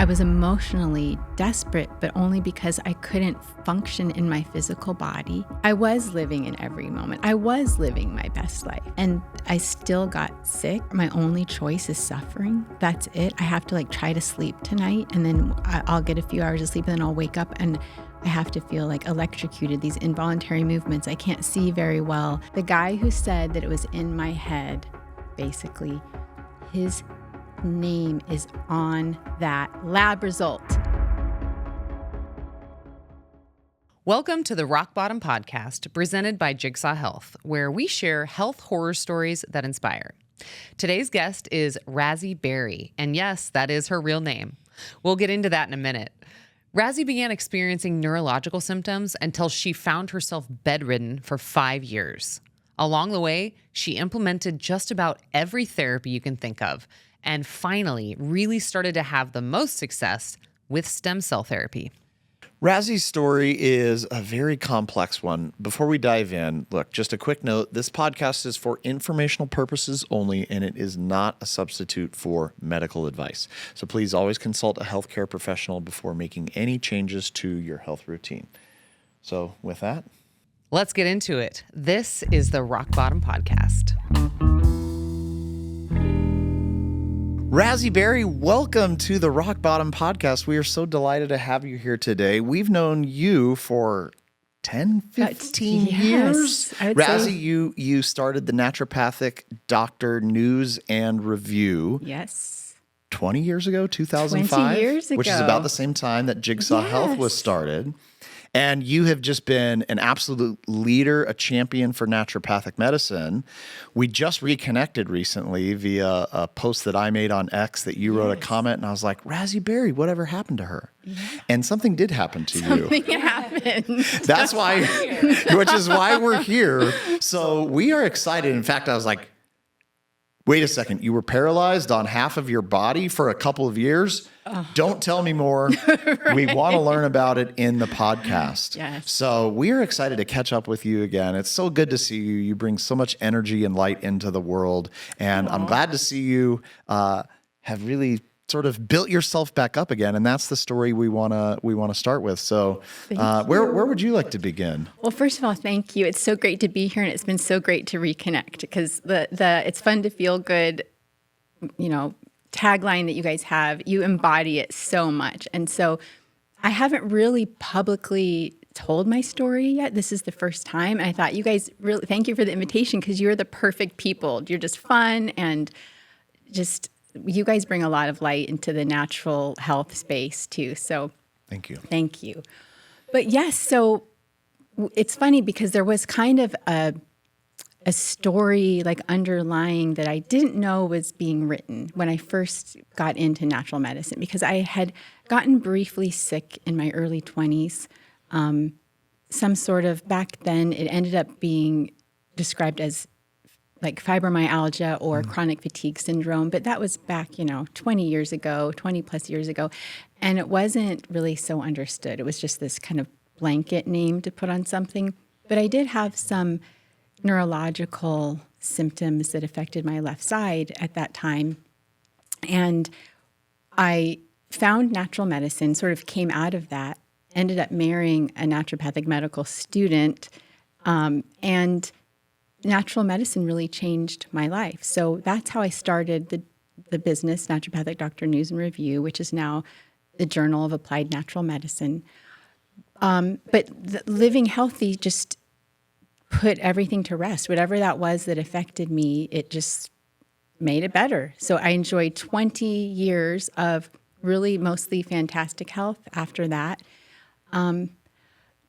I was emotionally desperate, but only because I couldn't function in my physical body. I was living in every moment. I was living my best life. And I still got sick. My only choice is suffering. That's it. I have to try to sleep tonight, and then I'll get a few hours of sleep, and then I'll wake up and I have to feel electrocuted, these involuntary movements. I can't see very well. The guy who said that it was in my head, basically, his name is on that lab result. Welcome to the Rock Bottom Podcast, presented by Jigsaw Health, where we share health horror stories that inspire. Today's guest is Razi Berry, and yes, that is her real name. We'll get into that in a minute. Razi began experiencing neurological symptoms until she found herself bedridden for 5 years. Along the way, she implemented just about every therapy you can think of, and finally really started to have the most success with stem cell therapy. Razi's story is a very complex one. Before we dive in, look, just a quick note. This podcast is for informational purposes only, and it is not a substitute for medical advice. So please always consult a healthcare professional before making any changes to your health routine. So with that, let's get into it. This is the Rock Bottom Podcast. Razi Berry, welcome to the Rock Bottom Podcast. We are so delighted to have you here today. We've known you for 10, 15 years. Razi, you started the Naturopathic Doctor News and Review. Yes. 20 years ago, 2005? 20 years ago. Which is about the same time that Jigsaw Health was started. And you have just been an absolute leader, a champion for naturopathic medicine. We just reconnected recently via a post that I made on X that you wrote a comment, and I was like, Razi Berry, whatever happened to her? Yeah. And something did happen to you. Something happened. That's why, which is why we're here. So we are excited. In fact, I was like, wait a second, you were paralyzed on half of your body for a couple of years? Don't tell me more. Right. We want to learn about it in the podcast. Yes. So we are excited to catch up with you again. It's so good to see you. You bring so much energy and light into the world. And I'm glad to see you have really sort of built yourself back up again. And that's the story we want to start with. So where would you like to begin? Well, first of all, thank you. It's so great to be here, and it's been so great to reconnect, because it's fun to feel good, tagline that you guys have. You embody it so much. And so I haven't really publicly told my story yet. This is the first time. And I thought, you guys, really thank you for the invitation, because you're the perfect people. You're just fun, and just you guys bring a lot of light into the natural health space too. So thank you. Thank you. But yes, so it's funny because there was kind of a story underlying that I didn't know was being written when I first got into natural medicine, because I had gotten briefly sick in my early 20s. Some sort of, back then, it ended up being described as fibromyalgia or chronic fatigue syndrome. But that was back, 20 years ago, 20 plus years ago. And it wasn't really so understood. It was just this kind of blanket name to put on something. But I did have some neurological symptoms that affected my left side at that time. And I found natural medicine, sort of came out of that, ended up marrying a naturopathic medical student, and natural medicine really changed my life. So that's how I started the business, Naturopathic Doctor News and Review, which is now the Journal of Applied Natural Medicine. But living healthy just put everything to rest. Whatever that was that affected me, it just made it better. So I enjoyed 20 years of really mostly fantastic health after that.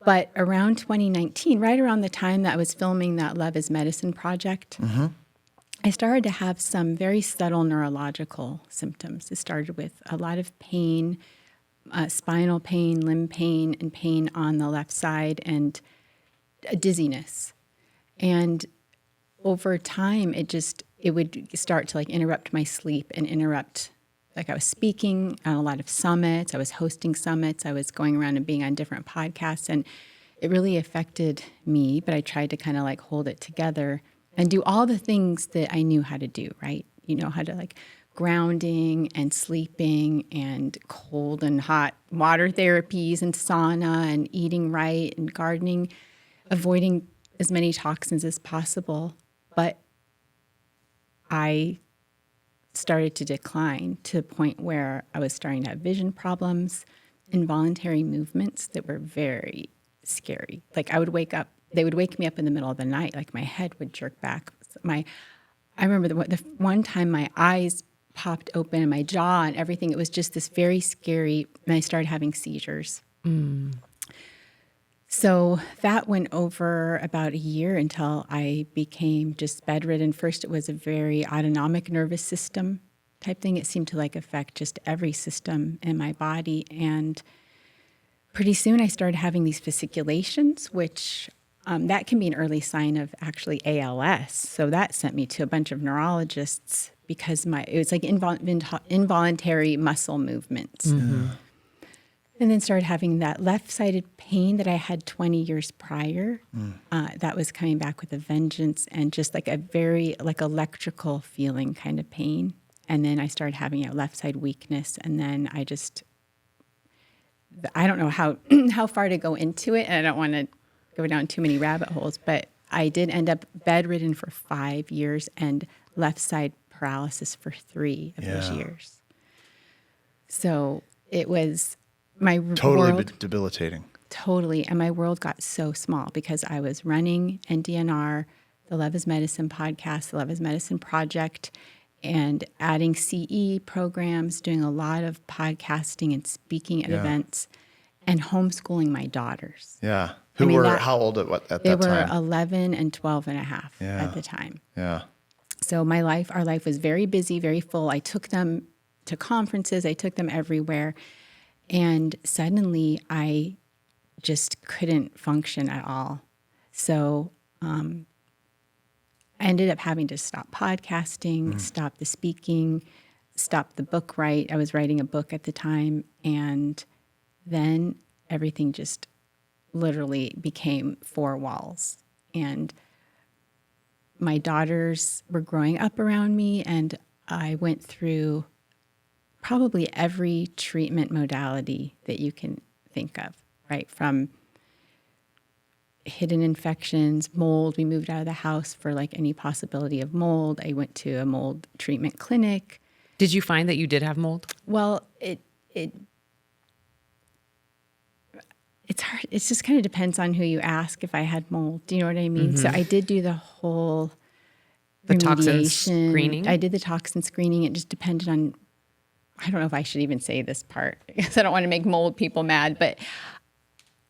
But around 2019, right around the time that I was filming that Love is Medicine project, I started to have some very subtle neurological symptoms. It started with a lot of pain, spinal pain, limb pain, and pain on the left side, and a dizziness. And over time, it would start to interrupt my sleep and interrupt, I was speaking on a lot of summits, I was hosting summits, I was going around and being on different podcasts, and it really affected me, but I tried to kind of hold it together and do all the things that I knew how to do, right? How to grounding and sleeping and cold and hot water therapies and sauna and eating right and gardening, avoiding as many toxins as possible. But I started to decline to the point where I was starting to have vision problems, involuntary movements that were very scary. Like I would wake up, they would wake me up in the middle of the night, like my head would jerk back. I remember the one time my eyes popped open and my jaw and everything, it was just this very scary, and I started having seizures. So that went over about a year until I became just bedridden. First, it was a very autonomic nervous system type thing. It seemed to like affect just every system in my body. And pretty soon I started having these fasciculations, which that can be an early sign of actually ALS. So that sent me to a bunch of neurologists because it was like involuntary muscle movements. And then started having that left-sided pain that I had 20 years prior. That was coming back with a vengeance and just like a very like electrical feeling kind of pain. And then I started having a left side weakness. And then I don't know how far to go into it. And I don't want to go down too many rabbit holes, but I did end up bedridden for 5 years and left side paralysis for 3 of those years. So it was my world, debilitating. Totally. And my world got so small because I was running NDNR, the Love is Medicine podcast, the Love is Medicine project, and adding CE programs, doing a lot of podcasting and speaking at events, and homeschooling my daughters. Yeah. Who were how old at that time? They were 11 and 12 and a half at the time. Yeah. So our life was very busy, very full. I took them to conferences. I took them everywhere. And suddenly I just couldn't function at all. So I ended up having to stop podcasting, stop the speaking, stop the book write. I was writing a book at the time. And then everything just literally became 4 walls. And my daughters were growing up around me, and I went through probably every treatment modality that you can think of, right? From hidden infections, mold. We moved out of the house for like any possibility of mold. I went to a mold treatment clinic. Did you find that you did have mold? Well, it's hard. It just kind of depends on who you ask if I had mold. Do you know what I mean? So I did do the whole toxin remediation. screening? I did the toxin screening. It just depended on, I don't know if I should even say this part because I don't want to make mold people mad, but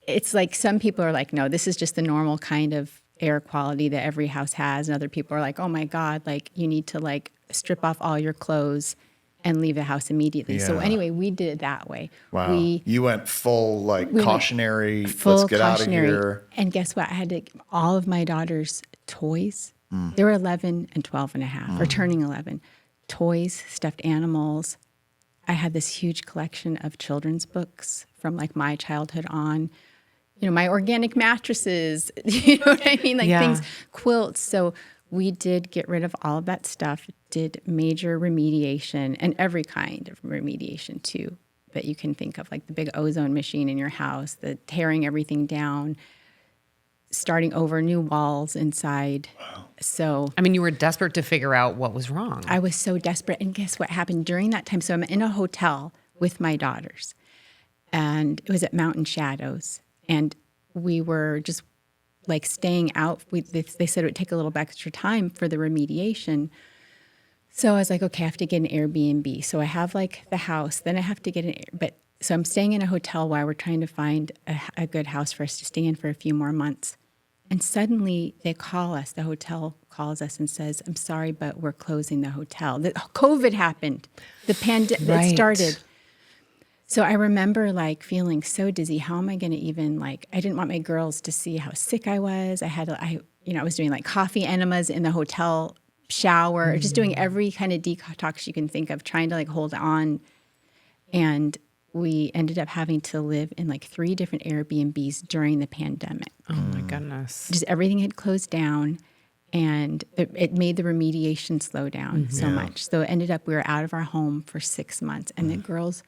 it's like some people are like, no, this is just the normal kind of air quality that every house has. And other people are like, oh my God, like you need to like strip off all your clothes and leave the house immediately. So anyway, we did it that way. Wow. You went full like cautionary, let's get out of here. And guess what? I had to all of my daughter's toys. They were 11 and 12 and a half, or turning 11. Toys, stuffed animals. I had this huge collection of children's books from like my childhood on. You know, my organic mattresses, you know what I mean? Like things, quilts. So we did get rid of all of that stuff, did major remediation and every kind of remediation too that you can think of, like the big ozone machine in your house, the tearing everything down, starting over new walls inside. Wow. So, I mean, you were desperate to figure out what was wrong. I was so desperate. And guess what happened during that time? So I'm in a hotel with my daughters, and it was at Mountain Shadows. And we were just like staying out. They said it would take a little extra time for the remediation. So I was like, okay, I have to get an Airbnb. So I have like the house, then I have to get so I'm staying in a hotel while we're trying to find a good house for us to stay in for a few more months. And suddenly they call us, the hotel calls us and says, I'm sorry, but we're closing the hotel. COVID happened. The pandemic started. So I remember like feeling so dizzy. How am I going to even I didn't want my girls to see how sick I was. I was doing like coffee enemas in the hotel shower, just doing every kind of detox you can think of, trying to like hold on. And we ended up having to live in like 3 different Airbnbs during the pandemic. Oh my goodness. Just everything had closed down. And it made the remediation slow down so much. So it ended up we were out of our home for 6 months. And the girls,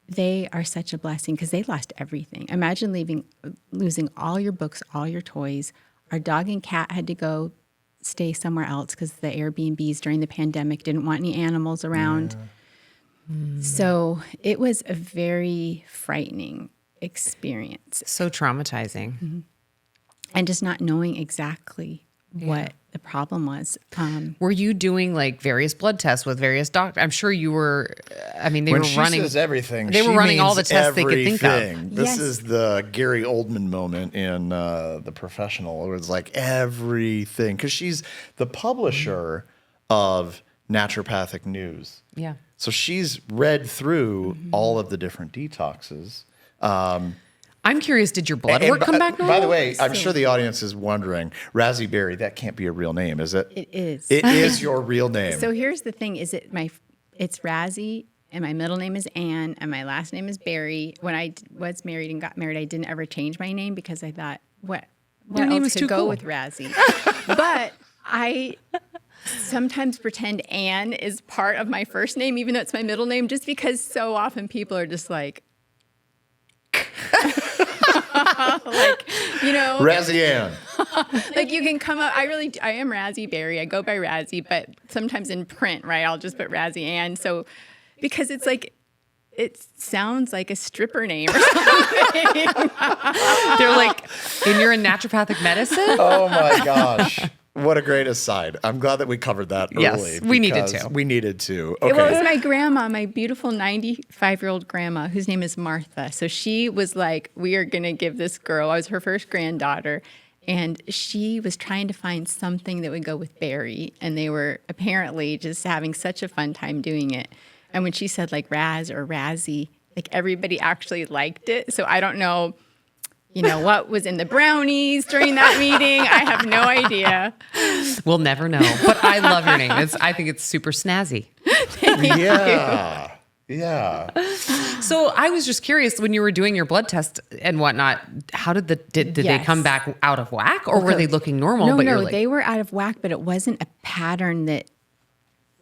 they are such a blessing because they lost everything. Imagine losing all your books, all your toys. Our dog and cat had to go stay somewhere else because the Airbnbs during the pandemic didn't want any animals around. So it was a very frightening experience. So traumatizing. And just not knowing exactly what the problem was. Were you doing like various blood tests with various doctors? I'm sure you were. I mean, When she says everything, They were she running all the means tests they could think of. everything. This Yes. is the Gary Oldman moment in The Professional. It was like everything. Because she's the publisher of Naturopathic News. Yeah. So she's read through all of the different detoxes. I'm curious, did your blood And work come back normal? By the way, I'm sure the audience is wondering, Razi Berry, that can't be a real name, is it? It is. It is your real name. So here's the thing: it's Razi, and my middle name is Ann, and my last name is Berry. When I was married and got married, I didn't ever change my name because I thought, what Your name else is could too go cool. with Razi? But I sometimes pretend Ann is part of my first name, even though it's my middle name, just because so often people are just like. Razi Ann. Like you can come up. I am Razi Berry. I go by Razi, but sometimes in print, right? I'll just put Razi Ann. So because it's like, it sounds like a stripper name or something. They're like, and you're in naturopathic medicine? Oh my gosh. What a great aside. I'm glad that we covered that Yes, early. we needed because to. We needed to. Okay. Well, it was my grandma, my beautiful 95-year-old grandma, whose name is Martha. So she was like, we are going to give this girl, I was her first granddaughter, and she was trying to find something that would go with Berry. And they were apparently just having such a fun time doing it. And when she said like Raz or Razzie, like everybody actually liked it. So I don't know, what was in the brownies during that meeting. I have no idea. We'll never know. But I love your name. I think it's super snazzy. Yeah. Yeah. So I was just curious, when you were doing your blood test and whatnot, how did did they Yes. come back out of whack, or were they looking normal? No, but you're like, they were out of whack, but it wasn't a pattern that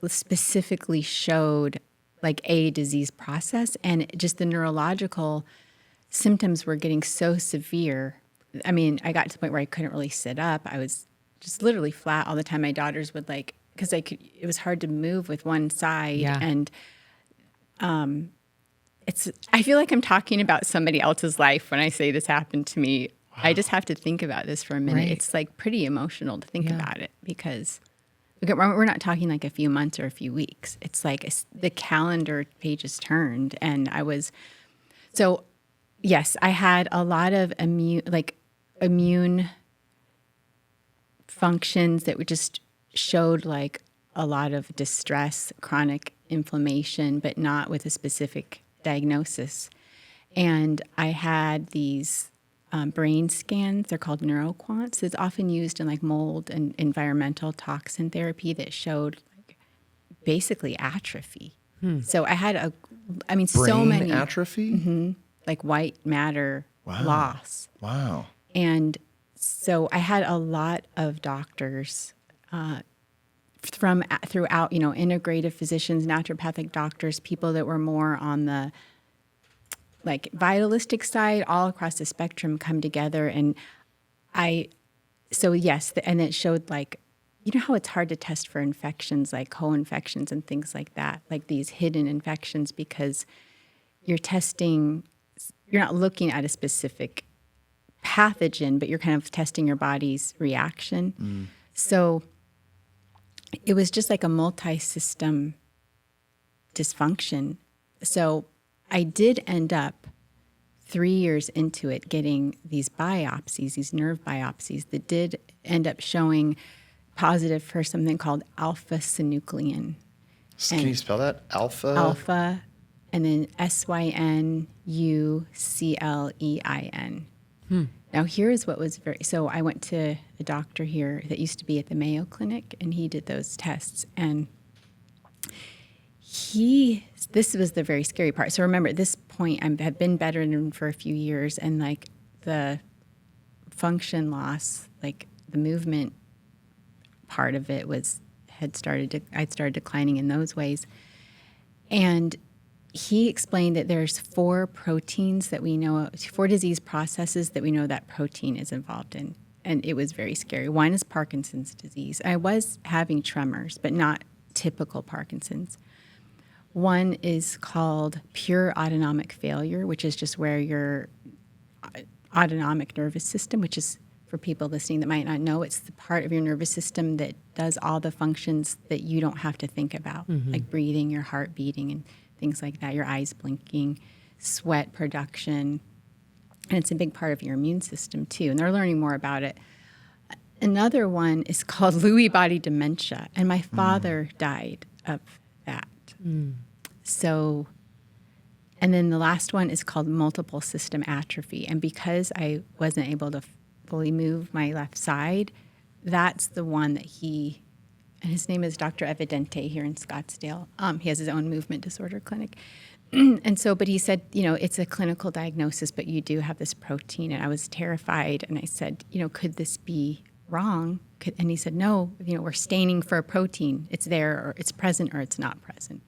specifically showed like a disease process, and just the neurological symptoms were getting so severe. I mean, I got to the point where I couldn't really sit up. I was just literally flat all the time. My daughters would because it was hard to move with one side. Yeah. And I feel like I'm talking about somebody else's life when I say this happened to me. Wow. I just have to think about this for a minute. Right. It's like pretty emotional to think about it because we're not talking like a few months or a few weeks. It's like the calendar pages turned, and yes, I had a lot of immune functions that just showed like a lot of distress, chronic inflammation, but not with a specific diagnosis. And I had these brain scans. They're called neuroquants. It's often used in like mold and environmental toxin therapy that showed like basically atrophy. So I had so many Brain atrophy? like white matter loss. Wow. And so I had a lot of doctors throughout, integrative physicians, naturopathic doctors, people that were more on the like vitalistic side, all across the spectrum come together. And and it showed like, how it's hard to test for infections, like co-infections and things like that, like these hidden infections, because you're not looking at a specific pathogen, but you're kind of testing your body's reaction. So it was just like a multi-system dysfunction. So I did end up 3 years into it getting these biopsies, these nerve biopsies that did end up showing positive for something called alpha-synuclein. Can you spell that? Alpha, and then SYNUCLEIN. Now, here's what was so I went to a doctor here that used to be at the Mayo Clinic, and he did those tests. And this was the very scary part. So remember, at this point, I had been bedridden for a few years, and like the function loss, like the movement part of it I'd started declining in those ways. And he explained that there's 4 proteins that we know, 4 disease processes that we know that protein is involved in. And it was very scary. One is Parkinson's disease. I was having tremors, but not typical Parkinson's. One is called pure autonomic failure, which is just where your autonomic nervous system, which is, for people listening that might not know, it's the part of your nervous system that does all the functions that you don't have to think about, like breathing, your heart beating, and things like that, your eyes blinking, sweat production. And it's a big part of your immune system, too. And they're learning more about it. Another one is called Lewy body dementia. And my father died of that. So, and then the last one is called multiple system atrophy. And because I wasn't able to fully move my left side, that's the one that and his name is Dr. Evidente here in Scottsdale. He has his own movement disorder clinic. And so, but he said, it's a clinical diagnosis, but you do have this protein. And I was terrified. And I said, could this be wrong? And he said, no, we're staining for a protein. It's there, or it's present, or it's not present.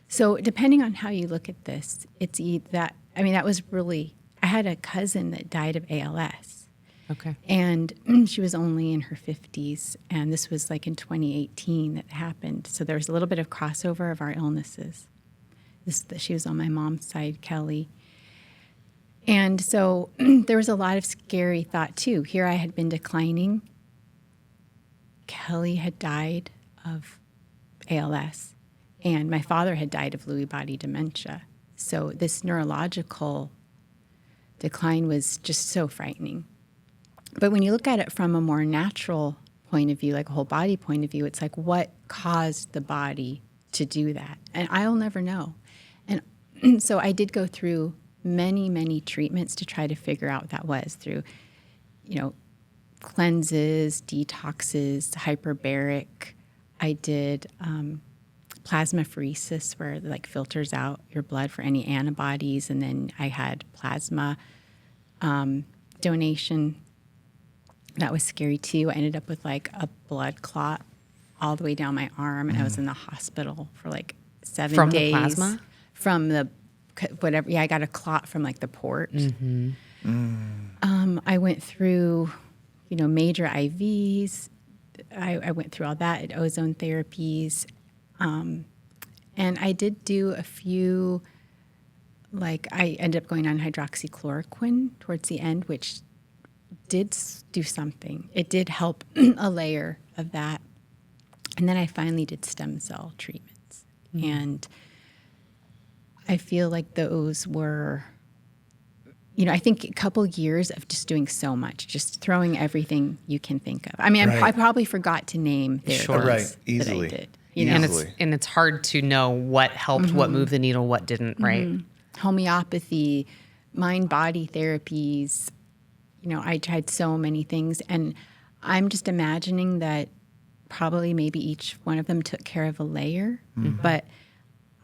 So depending on how you look at this, it's that, that was really, I had a cousin that died of ALS. Okay. And she was only in her 50s, and this was like in 2018 that happened. So there was a little bit of crossover of our illnesses. She was on my mom's side, Kelly. And so there was a lot of scary thought, too. Here I had been declining. Kelly had died of ALS, and my father had died of Lewy body dementia. So this neurological decline was just so frightening. But when you look at it from a more natural point of view, like a whole body point of view, it's like, what caused the body to do that? And I'll never know. And so I did go through many, many treatments to try to figure out what that was, through, cleanses, detoxes, hyperbaric. I did plasmapheresis, where it filters out your blood for any antibodies. And then I had plasma donation. That was scary too. I ended up with a blood clot all the way down my arm, and I was in the hospital for 7 days. From the plasma? From the whatever. Yeah, I got a clot from the port. I went through, major IVs. I went through all that, ozone therapies. And I did do a few, I ended up going on hydroxychloroquine towards the end, which did do something. It did help a layer of that. And then I finally did stem cell treatments. And I feel like those were, I think a couple years of just doing so much, just throwing everything you can think of. I probably forgot to name therapies easily. that I did. And it's hard to know what helped, what moved the needle, what didn't, right? Homeopathy, mind-body therapies. I tried so many things, and I'm just imagining that probably maybe each one of them took care of a layer, but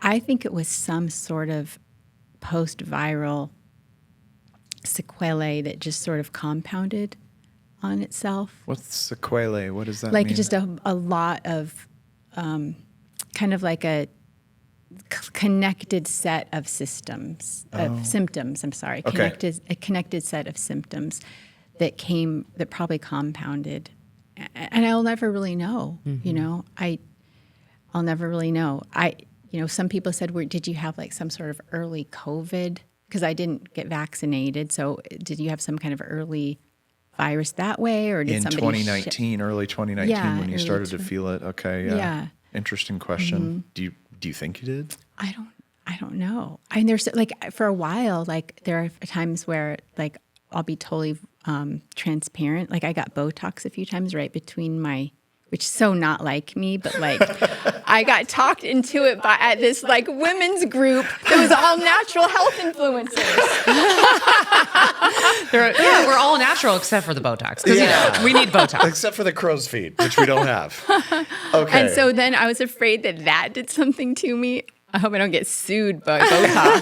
I think it was some sort of post-viral sequelae that just sort of compounded on itself. What's sequelae? What does that mean? Just a lot of kind of like a connected set of symptoms. I'm sorry. A connected set of symptoms that probably compounded. And I'll never really know, I'll never really know. Some people said, did you have like some sort of early COVID? Because I didn't get vaccinated. So did you have some kind of early virus that way? Or did somebody early 2019 when you started to feel it? Okay. Yeah. Interesting question. Do you think you did? I don't know. I mean, there's for a while, there are times where I'll be totally transparent. I got Botox a few times right between which is so not like me, but I got talked into it at this women's group that was all natural health influencers. We're all natural except for the Botox, because we need Botox. Except for the crow's feet, which we don't have. Okay. And so then I was afraid that did something to me. I hope I don't get sued by Botox.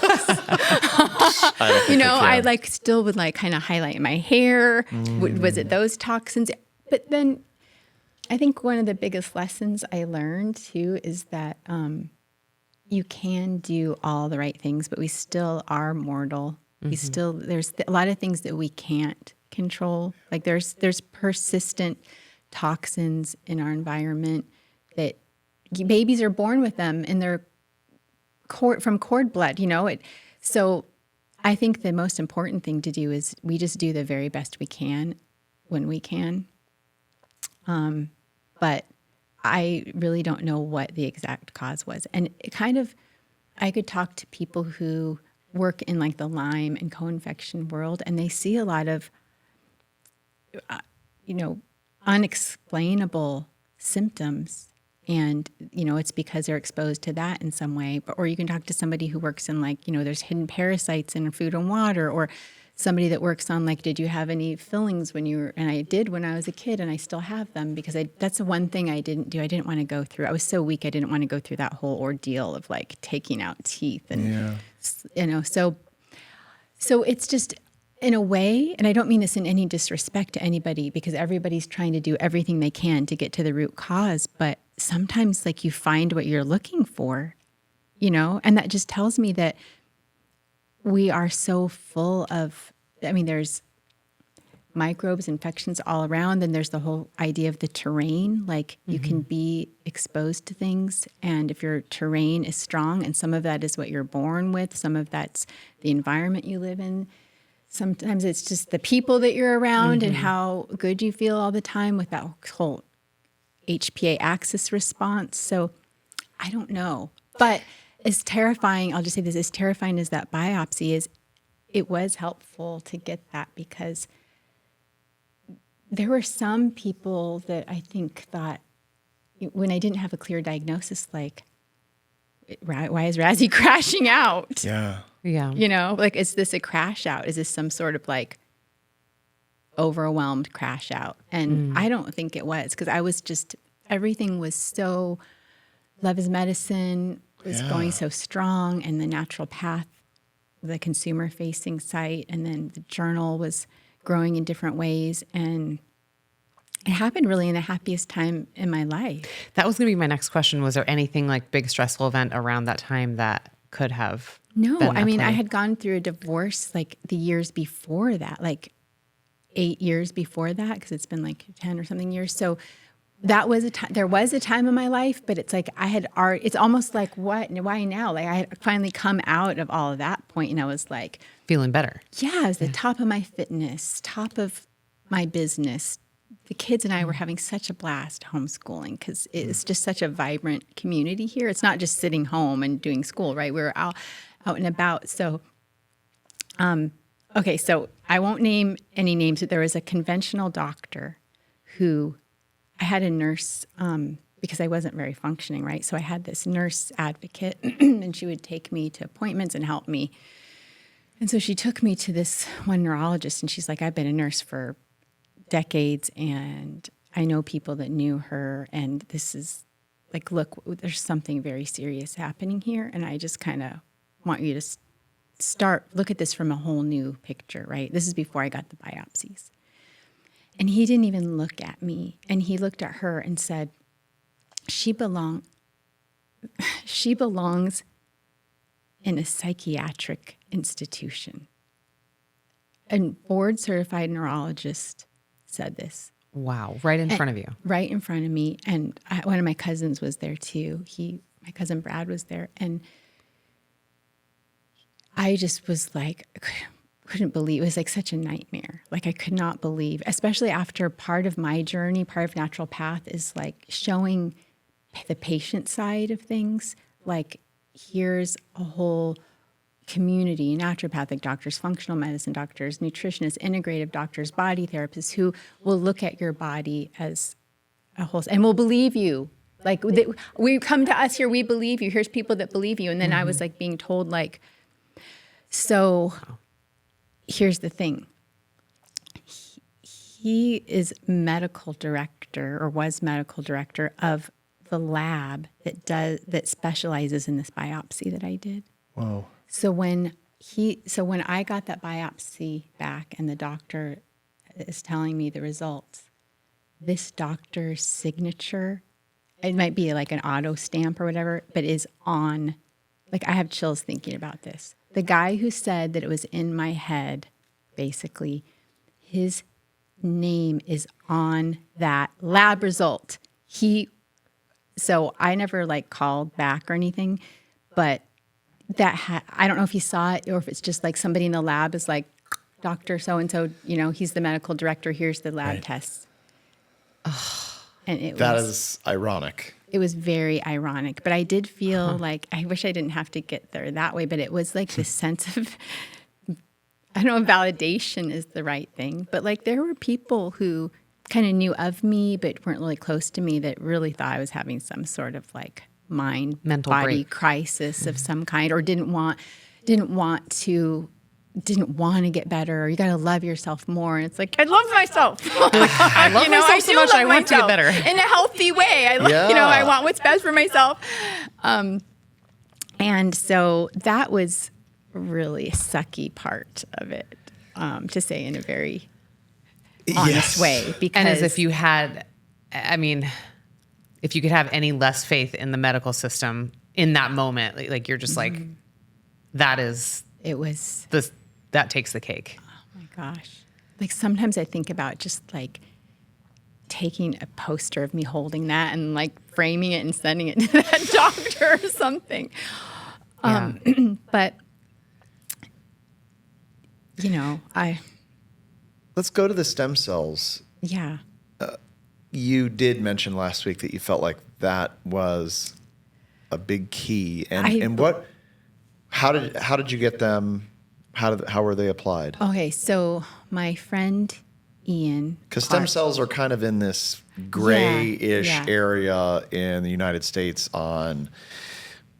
I still would kind of highlight my hair. Was it those toxins? But then I think one of the biggest lessons I learned too is that you can do all the right things, but we still are mortal. There's a lot of things that we can't control. Like there's persistent toxins in our environment that babies are born with them in their from cord blood, So I think the most important thing to do is we just do the very best we can when we can. But I really don't know what the exact cause was. And I could talk to people who work in like the Lyme and co-infection world, and they see a lot of, unexplainable symptoms. And, it's because they're exposed to that in some way. Or you can talk to somebody who works in there's hidden parasites in food and water, or somebody that works on did you have any fillings and I did when I was a kid, and I still have them because that's the one thing I didn't do. I didn't want to go through. I was so weak. I didn't want to go through that whole ordeal of taking out teeth and, so it's just in a way, and I don't mean this in any disrespect to anybody because everybody's trying to do everything they can to get to the root cause. But sometimes you find what you're looking for, and that just tells me that we are so full of, there's microbes, infections all around. And there's the whole idea of the terrain. You can be exposed to things. And if your terrain is strong, and some of that is what you're born with, some of that's the environment you live in. Sometimes it's just the people that you're around and how good you feel all the time with that whole HPA axis response. So I don't know. But as terrifying, I'll just say this, as terrifying as that biopsy is, it was helpful to get that because there were some people that I think thought, when I didn't have a clear diagnosis, why is Razi crashing out? Yeah. Yeah. Is this a crash out? Is this some sort of overwhelmed crash out? And I don't think it was, because I was everything was so, Love is Medicine was going so strong, and the Natural Path, the consumer facing site, and then the journal was growing in different ways. And it happened really in the happiest time in my life. That was going to be my next question. Was there anything big stressful event around that time that could have No, been at play? I had gone through a divorce the years before that, 8 years before that, because it's been 10 or something years. So that was there was a time in my life, but it's I had art. It's almost what? Why now? I had finally come out of all of that point, and I was feeling better. Yeah, I was the top of my fitness, top of my business. The kids and I were having such a blast homeschooling because it's just such a vibrant community here. It's not just sitting home and doing school, right? We were out and about. So, okay, so I won't name any names, but there was a conventional doctor who I had a nurse because I wasn't very functioning, right? So I had this nurse advocate, and she would take me to appointments and help me. And so she took me to this one neurologist, and she's like, I've been a nurse for decades, and I know people that knew her, and this is look, there's something very serious happening here, and I just kind of want you to look at this from a whole new picture, right? This is before I got the biopsies. And he didn't even look at me, and he looked at her and said, she belongs in a psychiatric institution. A board-certified neurologist said this. Wow. Right in front of you. Right in front of me. And one of my cousins was there too. My cousin Brad was there. And I just was couldn't believe. It was such a nightmare. I could not believe, especially after part of my journey, part of Natural Path is showing the patient side of things. Here's a whole community, naturopathic doctors, functional medicine doctors, nutritionists, integrative doctors, body therapists who will look at your body as a whole and will believe you. We come to us here, we believe you. Here's people that believe you. And then I was being told so here's the thing. He is medical director or was medical director of the lab that specializes in this biopsy that I did. Whoa. So when I got that biopsy back and the doctor is telling me the results, this doctor's signature. It might be like an auto stamp or whatever, but is on, like I have chills thinking about this. The guy who said that it was in my head, basically, his name is on that lab result. So I never like called back or anything, but I don't know if he saw it or if it's just like somebody in the lab is like, Dr. So-and-so, he's the medical director. Here's the lab tests. And That is ironic. It was very ironic, but I did feel like I wish I didn't have to get there that way, but it was like this sense of, I don't know if validation is the right thing, but like there were people who kind of knew of me, but weren't really close to me that really thought I was having some sort of like Mental body break. crisis of some kind, or didn't want to get better, or you got to love yourself more. And it's like, I love myself. I love myself so much. I want to get better in a healthy way. I want what's best for myself. And so that was really a sucky part of it, to say in a very honest way. Because and as if you had, if you could have any less faith in the medical system in that moment, like you're just like, that takes the cake. Oh my gosh. Like sometimes I think about just like taking a poster of me holding that and like framing it and sending it to that doctor or something. Yeah. But, Let's go to the stem cells. Yeah. You did mention last week that you felt like that was a big key. How did you get them? How were they applied? Okay, so my friend Ian. Because stem cells are kind of in this gray-ish area in the United States on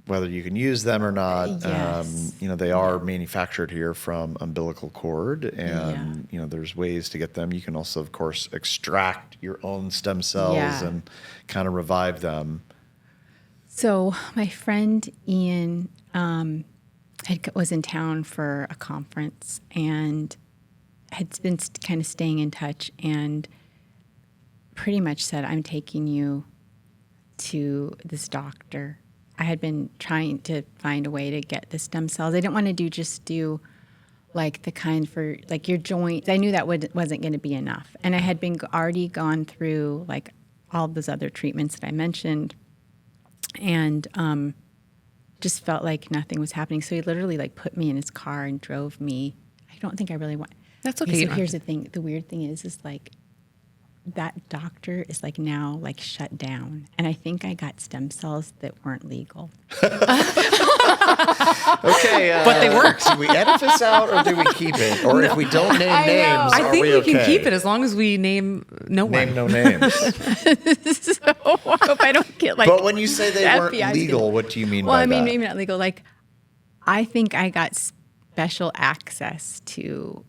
whether you can use them or not. Yes. They are manufactured here from umbilical cord, and there's ways to get them. You can also, of course, extract your own stem cells and kind of revive them. So my friend Ian was in town for a conference and had been kind of staying in touch and pretty much said, I'm taking you to this doctor. I had been trying to find a way to get the stem cells. I didn't want to do like the kind for like your joints. I knew that wasn't going to be enough. And I had already gone through like all those other treatments that I mentioned and just felt like nothing was happening. So he literally like put me in his car and drove me. I don't think I really want. That's okay. So here's the thing. The weird thing is like that doctor is like now like shut down. And I think I got stem cells that weren't legal. Okay. But they worked. Do we edit this out or do we keep it? Or if we don't name names, I think we we can okay? keep it as long as we name no one. Name no names. So I hope I don't get like. But when you say they weren't FBI 's legal, gonna- what do you mean Well, by I mean, that? maybe not legal. Like, I think I got special access to.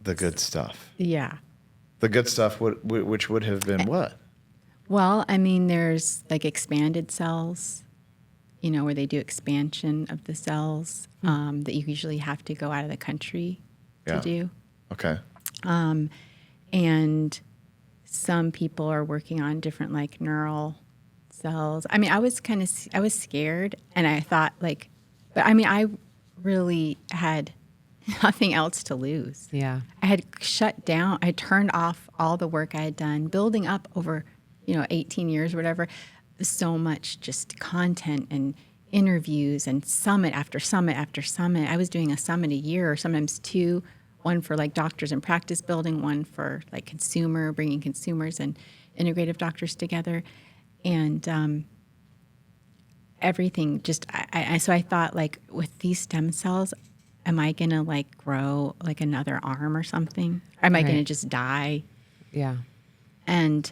The good stuff. Yeah. The good stuff, which would have been what? Well, I mean, there's like expanded cells, where they do expansion of the cells that you usually have to go out of the country to do. Okay. And some people are working on different like neural cells. I mean, I was scared and I thought like, but I mean, I really had nothing else to lose. Yeah. I had shut down. I turned off all the work I had done, building up over, 18 years, or whatever. So much just content and interviews and summit after summit after summit. I was doing a summit a year or sometimes two, one for like doctors and practice building, one for like bringing consumers and integrative doctors together. And everything just, so I thought like with these stem cells, am I going to like grow like another arm or something? Or am I going to just die? Yeah. And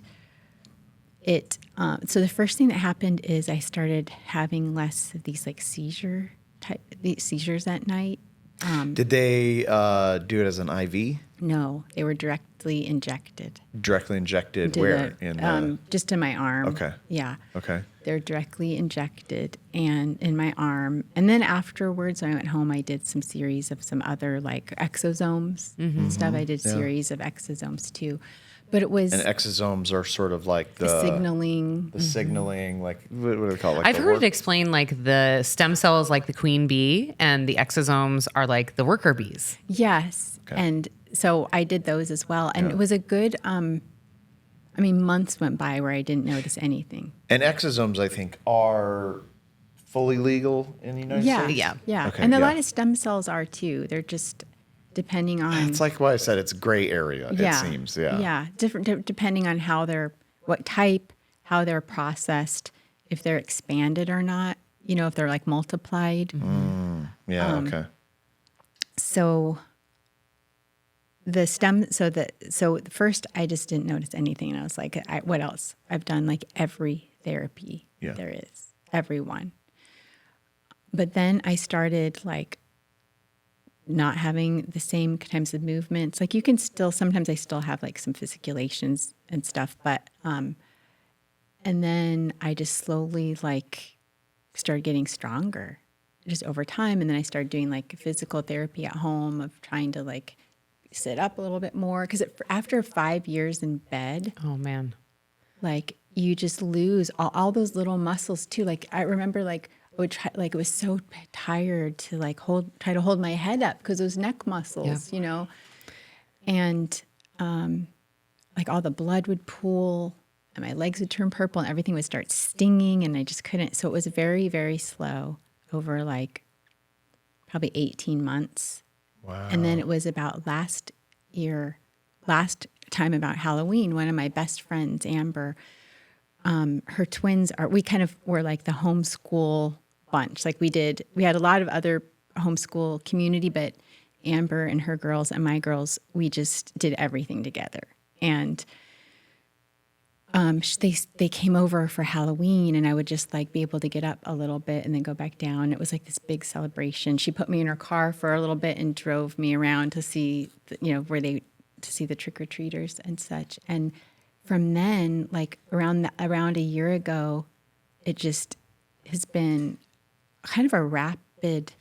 so the first thing that happened is I started having less of these like seizures at night. Did they do it as an IV? No, they were directly injected. Directly injected where? Just in my arm. Okay. Yeah. Okay. They're directly injected and in my arm. And then afterwards, when I went home, I did some series of some other like exosomes and stuff. I did series of exosomes too. But it was And exosomes are sort of like the signaling. the signaling, like what do they call it? Like I've the heard work- it explained like the stem cells like the queen bee and the exosomes are like the worker bees. Yes. Okay. And so I did those as well. And it was a good, months went by where I didn't notice anything. And exosomes, I think, are fully legal in the United States. Yeah. Okay, And a yeah. lot of stem cells are too. They're just depending on. It's like what I said. It's gray area. It seems. Yeah. Yeah. Different depending on what type, how they're processed, if they're expanded or not. If they're like multiplied. Yeah. Okay. So first I just didn't notice anything, and I was like, what else? I've done like every therapy there is, everyone. But then I started like not having the same kinds of movements. Like sometimes I still have like some fasciculations and stuff, but and then I just slowly like started getting stronger just over time. And then I started doing like physical therapy at home of trying to like sit up a little bit more. Because after 5 years in bed, Oh man. like you just lose all those little muscles too. Like I remember like I would try, like it was so tired to like try to hold my head up because those neck muscles, and like all the blood would pool and my legs would turn purple and everything would start stinging and I just couldn't. So it was very, very slow over like probably 18 months. Wow. And then it was about last time about Halloween, one of my best friends, Amber, her twins we kind of were like the homeschool bunch. Like we had a lot of other homeschool community, but Amber and her girls and my girls, we just did everything together. And they came over for Halloween and I would just like be able to get up a little bit and then go back down. It was like this big celebration. She put me in her car for a little bit and drove me around to see, to see the trick-or-treaters and such. And from then, like around a year ago, it just has been kind of a rapid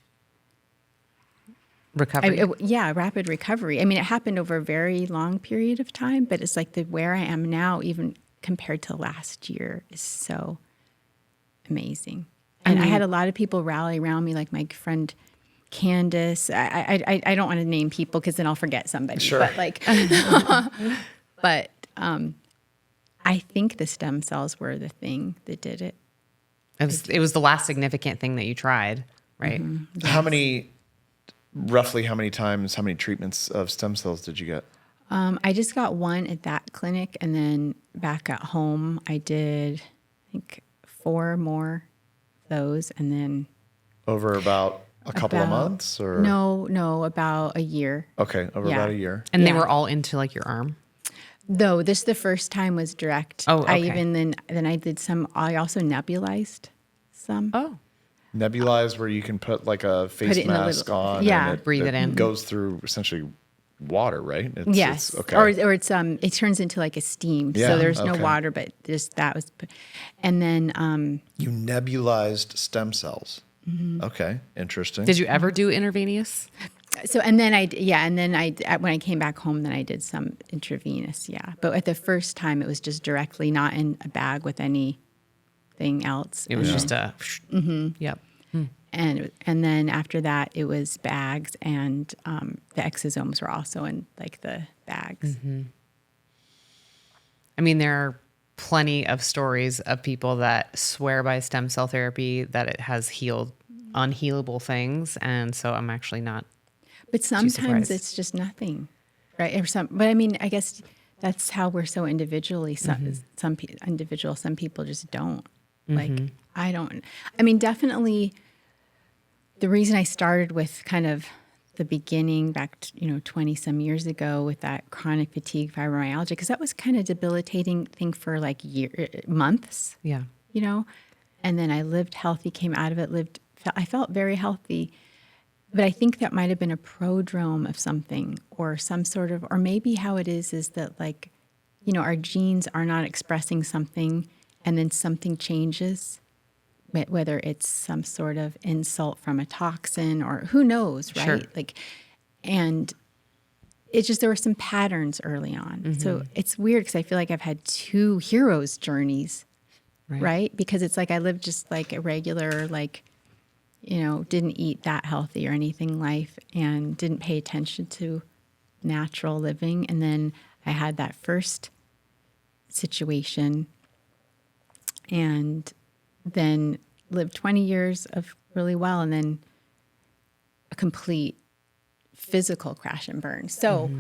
Recovery. rapid recovery. I mean, it happened over a very long period of time, but it's like where I am now, even compared to last year, is so amazing. And I had a lot of people rally around me, like my friend Candace. I don't want to name people because then I'll forget somebody. Sure. But like, I think the stem cells were the thing that did it. It was the last significant thing that you tried, right? Mm-hmm. Roughly how many treatments of stem cells did you get? I just got one at that clinic, and then back at home, I did, I think, 4 more of those, and then Over about a couple of months, or no, about a year. Okay, over Yeah. about a year. And they Yeah. were all into like your arm. Though the first time was direct. Oh, I okay. even then I did some. I also nebulized some. Oh. Nebulized, where you can put like a face Put it in a mask little- on, yeah. and Breathe it in. Goes through essentially water, right? Yes. Okay. Or it's it turns into like a steam. Yeah, So there's no okay. water, but just that was, and then You nebulized stem cells. Mm-hmm. Okay, interesting. Did you ever do intravenous? so and then when I came back home, then I did some intravenous. Yeah, but at the first time it was just directly, not in a bag with anything else. It was just a. Yep. And then after that, it was bags, and the exosomes were also in like the bags. I mean, there are plenty of stories of people that swear by stem cell therapy that it has healed unhealable things, and so I'm actually not. But sometimes surprised. it's just nothing, right? But I mean, I guess that's how we're so individually. Some people just don't. Like I don't. I mean, definitely. The reason I started with kind of the beginning back, 20 some years ago with that chronic fatigue fibromyalgia, because that was kind of debilitating thing for like months, Yeah. and then I lived healthy, came out of it, I felt very healthy, but I think that might have been a prodrome of something or some sort of, or maybe how it is that like, our genes are not expressing something and then something changes. Whether it's some sort of insult from a toxin or who knows, right? Sure. Like, and it's just there were some patterns early on. So it's weird because I feel like I've had two heroes' journeys, right? Because it's like I lived just like a regular, like, didn't eat that healthy or anything life and didn't pay attention to natural living. And then I had that first situation and then lived 20 years of really well and then a complete physical crash and burn. So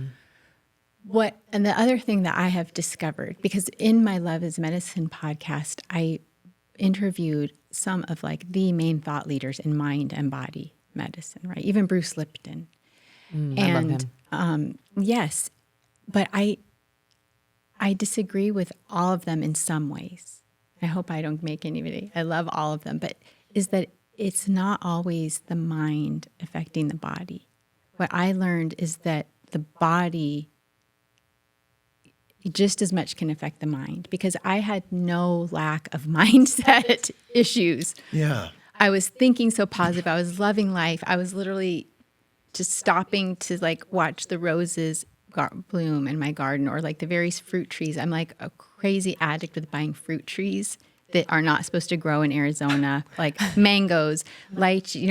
and the other thing that I have discovered, because in my Love is Medicine podcast, I interviewed some of like the main thought leaders in mind and body medicine, right? Even Bruce Lipton. I love him. Yes, but I disagree with all of them in some ways. I hope I don't make anybody. I love all of them, but is that it's not always the mind affecting the body. What I learned is that the body just as much can affect the mind, because I had no lack of mindset issues. Yeah. I was thinking so positive. I was loving life. I was literally just stopping to like watch the roses bloom in my garden or like the various fruit trees. I'm like a crazy addict with buying fruit trees that are not supposed to grow in Arizona, like mangoes, lychee.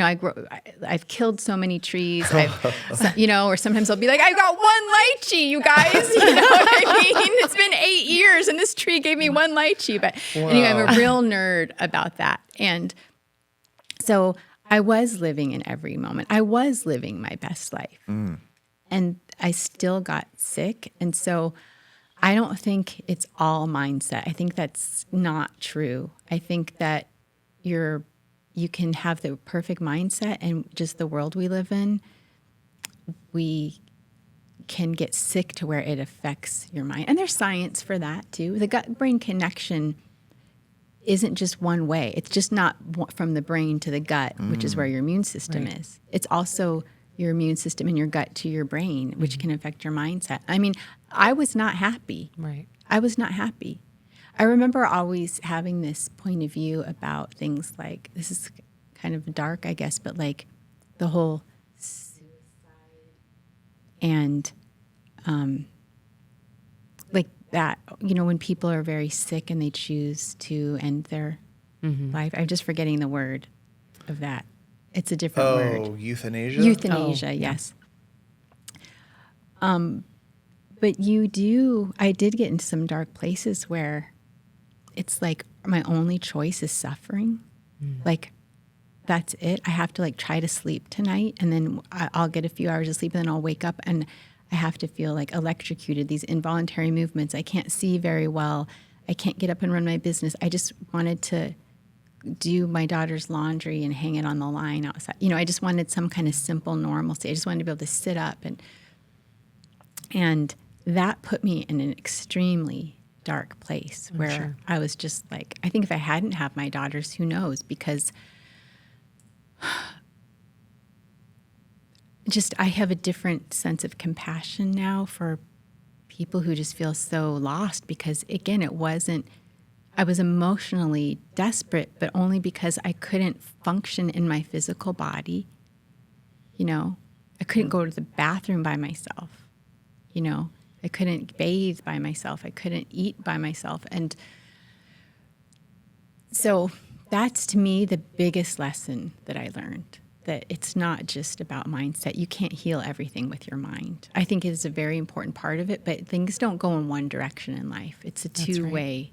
I've killed so many trees. Or sometimes I'll be like, I got one lychee, you guys. You know what I mean? It's been 8 years and this tree gave me one lychee. But anyway, I'm a real nerd about that. And so I was living in every moment. I was living my best life. And I still got sick. And so I don't think it's all mindset. I think that's not true. I think that you can have the perfect mindset, and just the world we live in, we can get sick to where it affects your mind. And there's science for that too. The gut-brain connection isn't just one way. It's just not from the brain to the gut, which is where your immune system is. It's also your immune system in your gut to your brain, which can affect your mindset. I mean, I was not happy. Right. I was not happy. I remember always having this point of view about things like, this is kind of dark, I guess, but like the whole suicide and like that, when people are very sick and they choose to end their life. I'm just forgetting the word of that. It's a different word. Oh, euthanasia? Euthanasia, yes. But I did get into some dark places where it's like my only choice is suffering. Like, that's it. I have to like try to sleep tonight, and then I'll get a few hours of sleep, and then I'll wake up and I have to feel like electrocuted, these involuntary movements. I can't see very well. I can't get up and run my business. I just wanted to do my daughter's laundry and hang it on the line outside. I just wanted some kind of simple normalcy. I just wanted to be able to sit up, and that put me in an extremely dark place where I was just like, I think if I hadn't had my daughters, who knows? Because I have a different sense of compassion now for people who just feel so lost, because again, I was emotionally desperate, but only because I couldn't function in my physical body. I couldn't go to the bathroom by myself. I couldn't bathe by myself. I couldn't eat by myself. And so that's, to me, the biggest lesson that I learned, that it's not just about mindset. You can't heal everything with your mind. I think it is a very important part of it, but things don't go in one direction in life. It's a two-way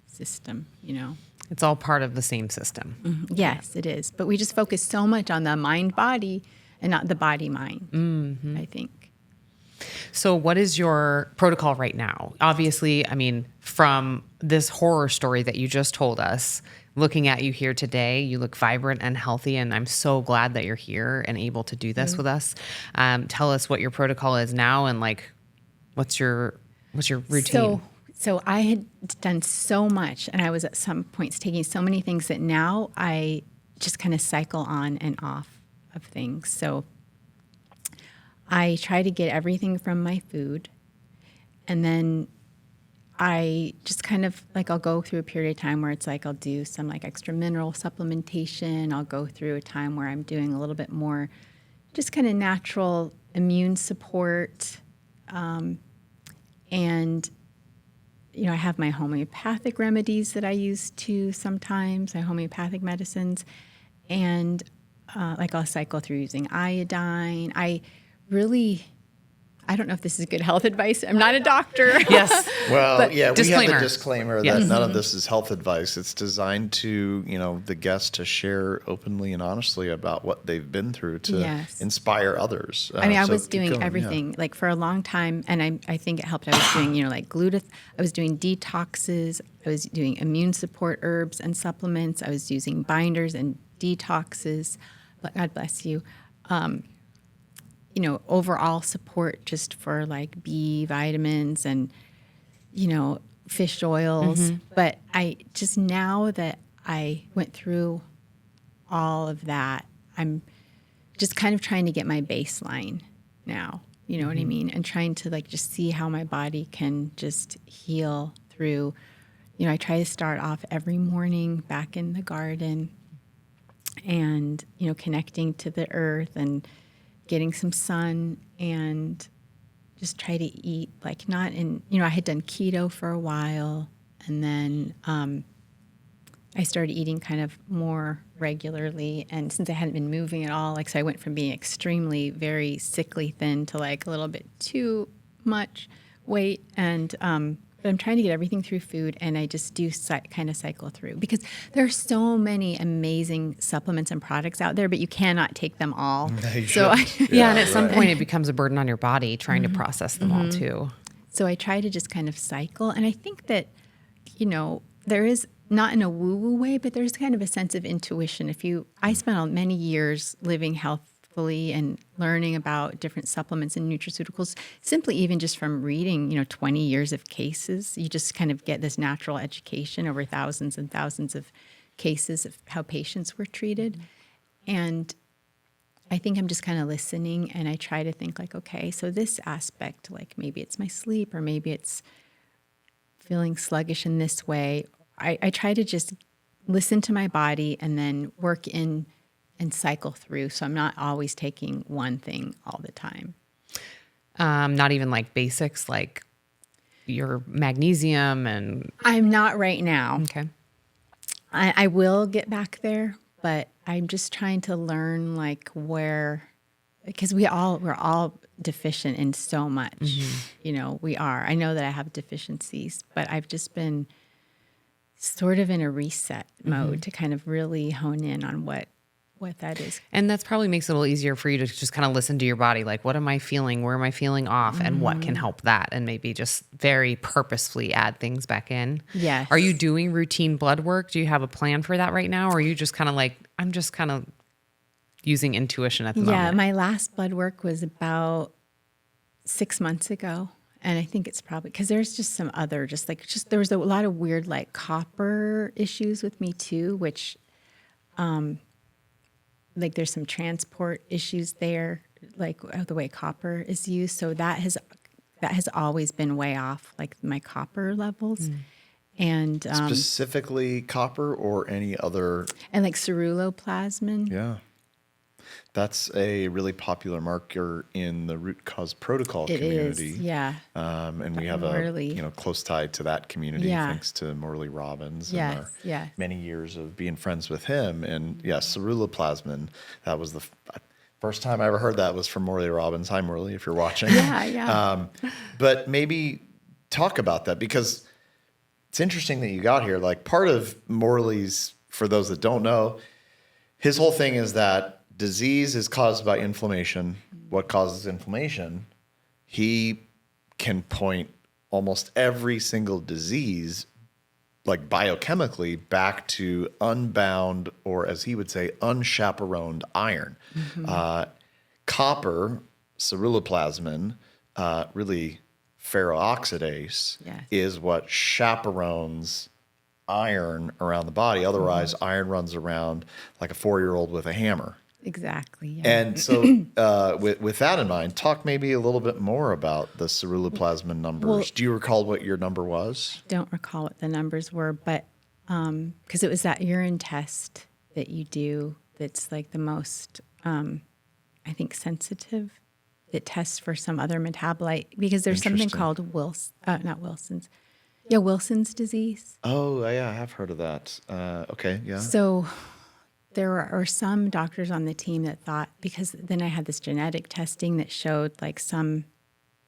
system, It's all part of the same system. Yes, it is. But we just focus so much on the mind-body and not the body-mind, I think. So what is your protocol right now? Obviously, I mean, from this horror story that you just told us, looking at you here today, you look vibrant and healthy, and I'm so glad that you're here and able to do this with us. Tell us what your protocol is now, and like, what's your routine? So I had done so much, and I was at some points taking so many things that now I just kind of cycle on and off of things. So I try to get everything from my food, and then I just kind of like, I'll go through a period of time where it's like I'll do some like extra mineral supplementation. I'll go through a time where I'm doing a little bit more just kind of natural immune support. And, I have my homeopathic remedies that I use too sometimes, my homeopathic medicines. And I'll cycle through using iodine. I don't know if this is good health advice. I'm not a doctor. Yes. Well, we have disclaimer. the disclaimer Yes. that none of this is health advice. It's designed to, the guest to share openly and honestly about what they've been through to inspire others. I So was keep doing going, everything like for a long time, and I think it helped. I was doing, I was doing detoxes. I was doing immune support herbs and supplements. I was using binders and detoxes. But God bless you. Overall support just for like B vitamins and, fish oils. But I just, now that I went through all of that, I'm just kind of trying to get my baseline now, you know what I mean? And trying to like just see how my body can just heal through, I try to start off every morning back in the garden and, connecting to the earth and getting some sun, and just try to eat like not in, I had done keto for a while, and then I started eating kind of more regularly. And since I hadn't been moving at all, so I went from being extremely, very sickly thin to like a little bit too much weight. And but I'm trying to get everything through food, and I just do kind of cycle through, because there are so many amazing supplements and products out there, but you cannot take them all. So And at some point it becomes a burden on your body trying to process them all too. So I try to just kind of cycle. And I think that, there is, not in a woo-woo way, but there's kind of a sense of intuition. I spent many years living healthfully and learning about different supplements and nutraceuticals, simply even just from reading, 20 years of cases. You just kind of get this natural education over thousands and thousands of cases of how patients were treated. And I think I'm just kind of listening, and I try to think like, okay, so this aspect, like maybe it's my sleep, or maybe it's feeling sluggish in this way. I try to just listen to my body and then work in and cycle through. So I'm not always taking one thing all the time. Not even like basics, like your magnesium and... I'm not right now. Okay. I will get back there, but I'm just trying to learn like where, because we're all deficient in so much. We are. I know that I have deficiencies, but I've just been sort of in a reset mode to kind of really hone in on what that is. And that's probably makes it a little easier for you to just kind of listen to your body. Like, what am I feeling? Where am I feeling off? And what can help that? And maybe just very purposefully add things back in. Yes. Are you doing routine blood work? Do you have a plan for that right now? Or are you just kind of like, I'm just kind of using intuition at the moment? Yeah, my last blood work was about 6 months ago. And I think it's probably because there's just some other, there was a lot of weird like copper issues with me too, which like there's some transport issues there, like the way copper is used. So that has always been way off, like my copper levels. And specifically copper or any other? And like ceruloplasmin. Yeah. That's a really popular marker in the root cause protocol community. It is, yeah. And we have a close tie to that community thanks to Morley Robbins and our many years of being friends with him. And yes, ceruloplasmin, that was the first time I ever heard that was from Morley Robbins. Hi, Morley, if you're watching. Yeah. But maybe talk about that, because it's interesting that you got here. Like, part of Morley's, for those that don't know, his whole thing is that disease is caused by inflammation. What causes inflammation? He can point almost every single disease, like biochemically, back to unbound, or as he would say, unchaperoned iron. Copper, ceruloplasmin, really ferrooxidase, is what chaperones iron around the body. Otherwise, iron runs around like a 4-year-old with a hammer. Exactly. Yeah. And so with that in mind, talk maybe a little bit more about the ceruloplasmin numbers. Well, do you recall what your number was? I don't recall what the numbers were, but because it was that urine test that you do that's like the most, I think, sensitive that tests for some other metabolite because there's something Interesting. called Wilson's disease. Oh, yeah, I have heard of that. Okay, yeah. So there are some doctors on the team that thought, because then I had this genetic testing that showed like some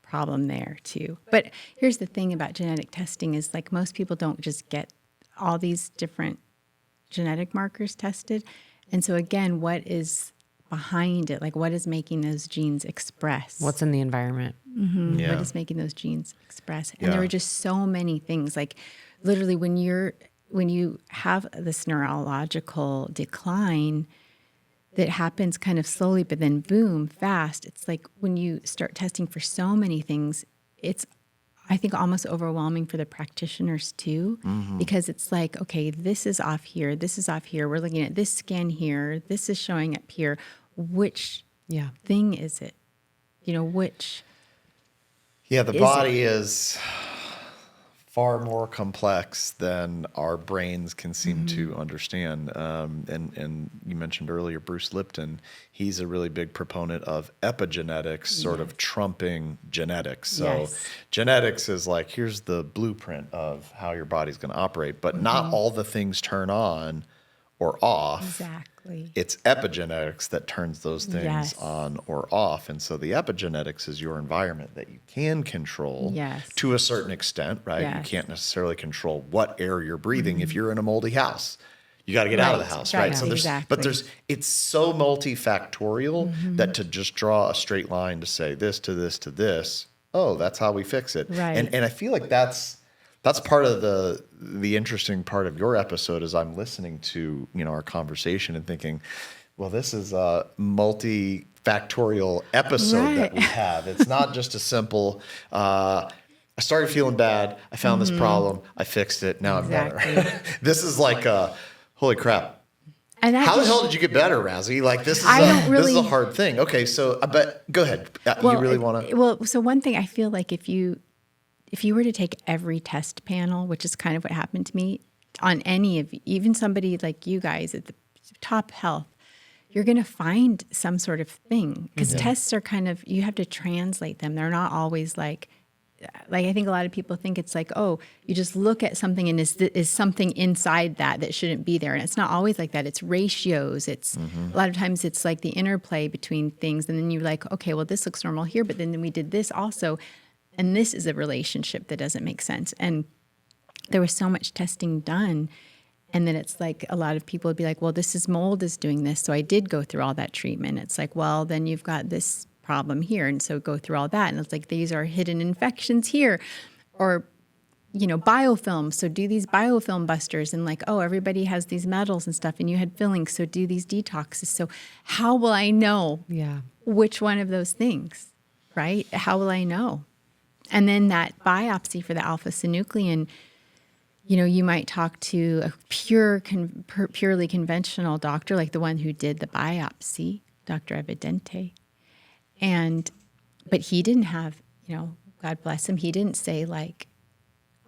problem there too. But here's the thing about genetic testing is like most people don't just get all these different genetic markers tested. And so again, what is behind it? Like what is making those genes express? What's in the environment? Yeah. What is making those genes express? And there Yeah. were just so many things. Like literally when you have this neurological decline that happens kind of slowly, but then boom, fast. It's like when you start testing for so many things, it's, I think, almost overwhelming for the practitioners too, because it's like, okay, this is off here. This is off here. We're looking at this scan here. This is showing up here. Which Yeah. thing is it? Which... Yeah, the Is body is far more complex than our brains can seem to understand. And you mentioned earlier Bruce Lipton. He's a really big proponent of epigenetics, sort of trumping genetics. So Yes. genetics is like, here's the blueprint of how your body's going to operate, but not all the things turn on or off. Exactly. It's epigenetics that turns those things Yes. on or off. And so the epigenetics is your environment that you can control Yes. to a certain extent, right? You Yes. can't necessarily control what air you're breathing if you're in a moldy house. You got to get out of the Right, house, right, right? So exactly. it's so multifactorial that to just draw a straight line to say this to this to this, oh, that's how we fix it. Right. And I feel like that's part of the interesting part of your episode is I'm listening to, our conversation and thinking, well, this is a multifactorial episode that Right. we have. It's not just a simple, I started feeling bad. I found this problem. I fixed it. Now I'm Exactly. better. This is like, holy crap. And that How the just- hell did you get better, Razi? Like this is I don't this is a really- hard thing. Okay, so but go ahead. You really want to? Well, so one thing I feel like if you were to take every test panel, which is kind of what happened to me, on any of, even somebody like you guys at the top health, you're going to find some sort of thing because tests are kind of, you have to translate them. They're not always like I think a lot of people think it's like, oh, you just look at something and is something inside that shouldn't be there. And it's not always like that. It's ratios. It's a lot of times it's like the interplay between things. And then you're like, okay, well, this looks normal here, but then we did this also. And this is a relationship that doesn't make sense. And there was so much testing done. And then it's like a lot of people would be like, well, this is mold is doing this. So I did go through all that treatment. It's like, well, then you've got this problem here. And so go through all that. And it's like, these are hidden infections here. Or, biofilm. So do these biofilm busters. And like, oh, everybody has these metals and stuff. And you had fillings. So do these detoxes. So how will I know which one of those things, right? How will I know? And then that biopsy for the alpha-synuclein, you might talk to a purely conventional doctor, like the one who did the biopsy, Dr. Evidente. But he didn't have, God bless him, he didn't say like,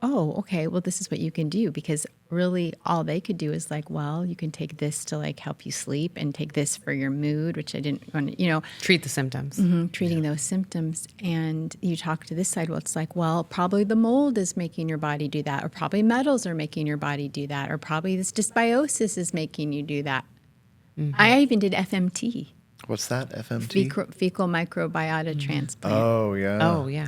oh, okay, well, this is what you can do. Because really all they could do is like, well, you can take this to like help you sleep and take this for your mood, which I didn't want to, Treat the symptoms. treating those symptoms. And you talk to this side, well, it's like, well, probably the mold is making your body do that, or probably metals are making your body do that, or probably this dysbiosis is making you do that. I even did FMT, What's that? FMT? fecal microbiota transplant. Oh yeah. Oh, yeah.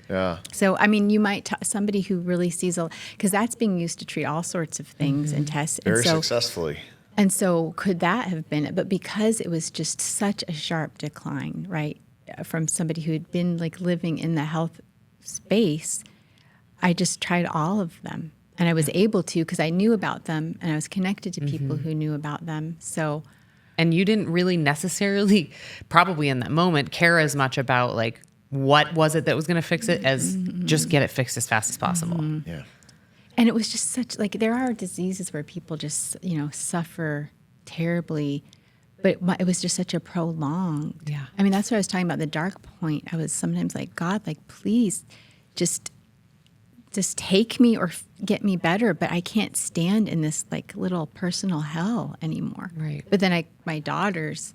Yeah. So, I mean, you might somebody who really sees because that's being used to treat all sorts of things and tests. Very and so, successfully. And so could that have been it? But because it was just such a sharp decline, right, from somebody who had been like living in the health space, I just tried all of them. And I was able to because I knew about them and I was connected to people who knew about them. So, And you didn't really necessarily, probably in that moment, care as much about like, what was it that was going to fix it as just get it fixed as fast as possible. Yeah. and it was just such like there are diseases where people just, suffer terribly. But it was just such a prolonged. Yeah. I mean, that's what I was talking about, the dark point. I was sometimes like, God, like, please just take me or get me better. But I can't stand in this like little personal hell anymore. Right. But then my daughters,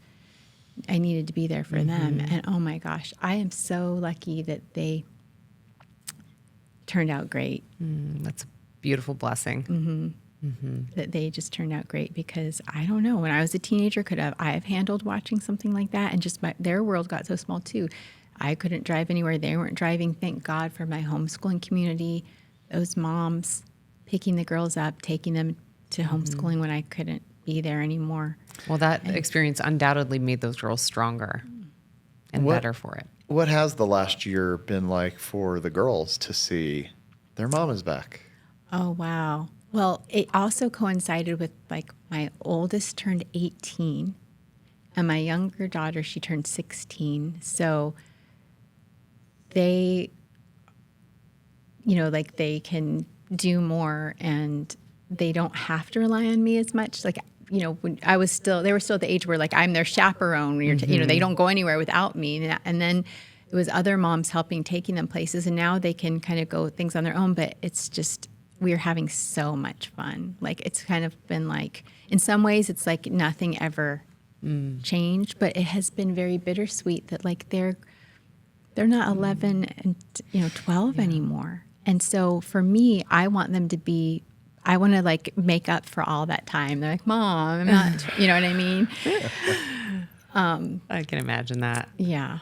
I needed to be there for them. And oh my gosh, I am so lucky that they turned out great. That's a beautiful blessing. That they just turned out great, because I don't know, when I was a teenager, I have handled watching something like that, and just their world got so small too. I couldn't drive anywhere. They weren't driving. Thank God for my homeschooling community. Those moms picking the girls up, taking them to homeschooling when I couldn't be there anymore. Well, that experience undoubtedly made those girls stronger and better for it. What has the last year been like for the girls to see their mom is back? Oh, wow. Well, it also coincided with, like, my oldest turned 18 and my younger daughter, she turned 16. So they, like, they can do more and they don't have to rely on me as much. Like, when they were still at the age where, like, I'm their chaperone. They don't go anywhere without me. And then it was other moms helping, taking them places. And now they can kind of go things on their own. But it's just, we're having so much fun. Like, it's kind of been like, in some ways, it's like nothing ever changed. But it has been very bittersweet that, like, they're not 11 and 12 anymore. And so for me, I want them to be, I want to, like, make up for all that time. They're like, Mom, I'm not, you know what I mean? I can imagine that. Yeah.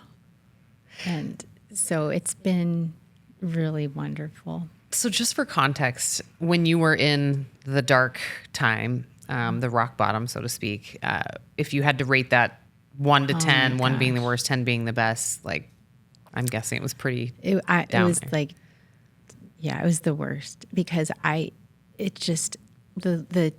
And so it's been really wonderful. So just for context, when you were in the dark time, the rock bottom, so to speak, if you had to rate that 1 to 10, 1 being the worst, 10 being the best, like, I'm guessing it was pretty It was there. like, it was the worst, because it just, like,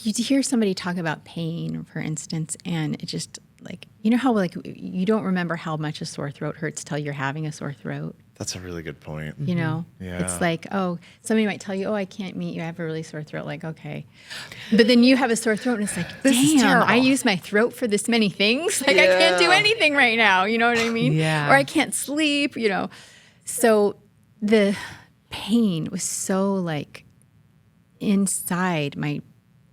you hear somebody talk about pain, for instance, and it just, like, how, like, you don't remember how much a sore throat hurts till you're having a sore throat. That's a really good point. Yeah. It's like, oh, somebody might tell you, oh, I can't meet you, I have a really sore throat. Like, okay. But then you have a sore throat and it's like, This is damn, terrible. I use my throat for this many things. Like, I can't do anything right now. You know what I mean? Yeah. Or I can't sleep, So the pain was so, like, inside my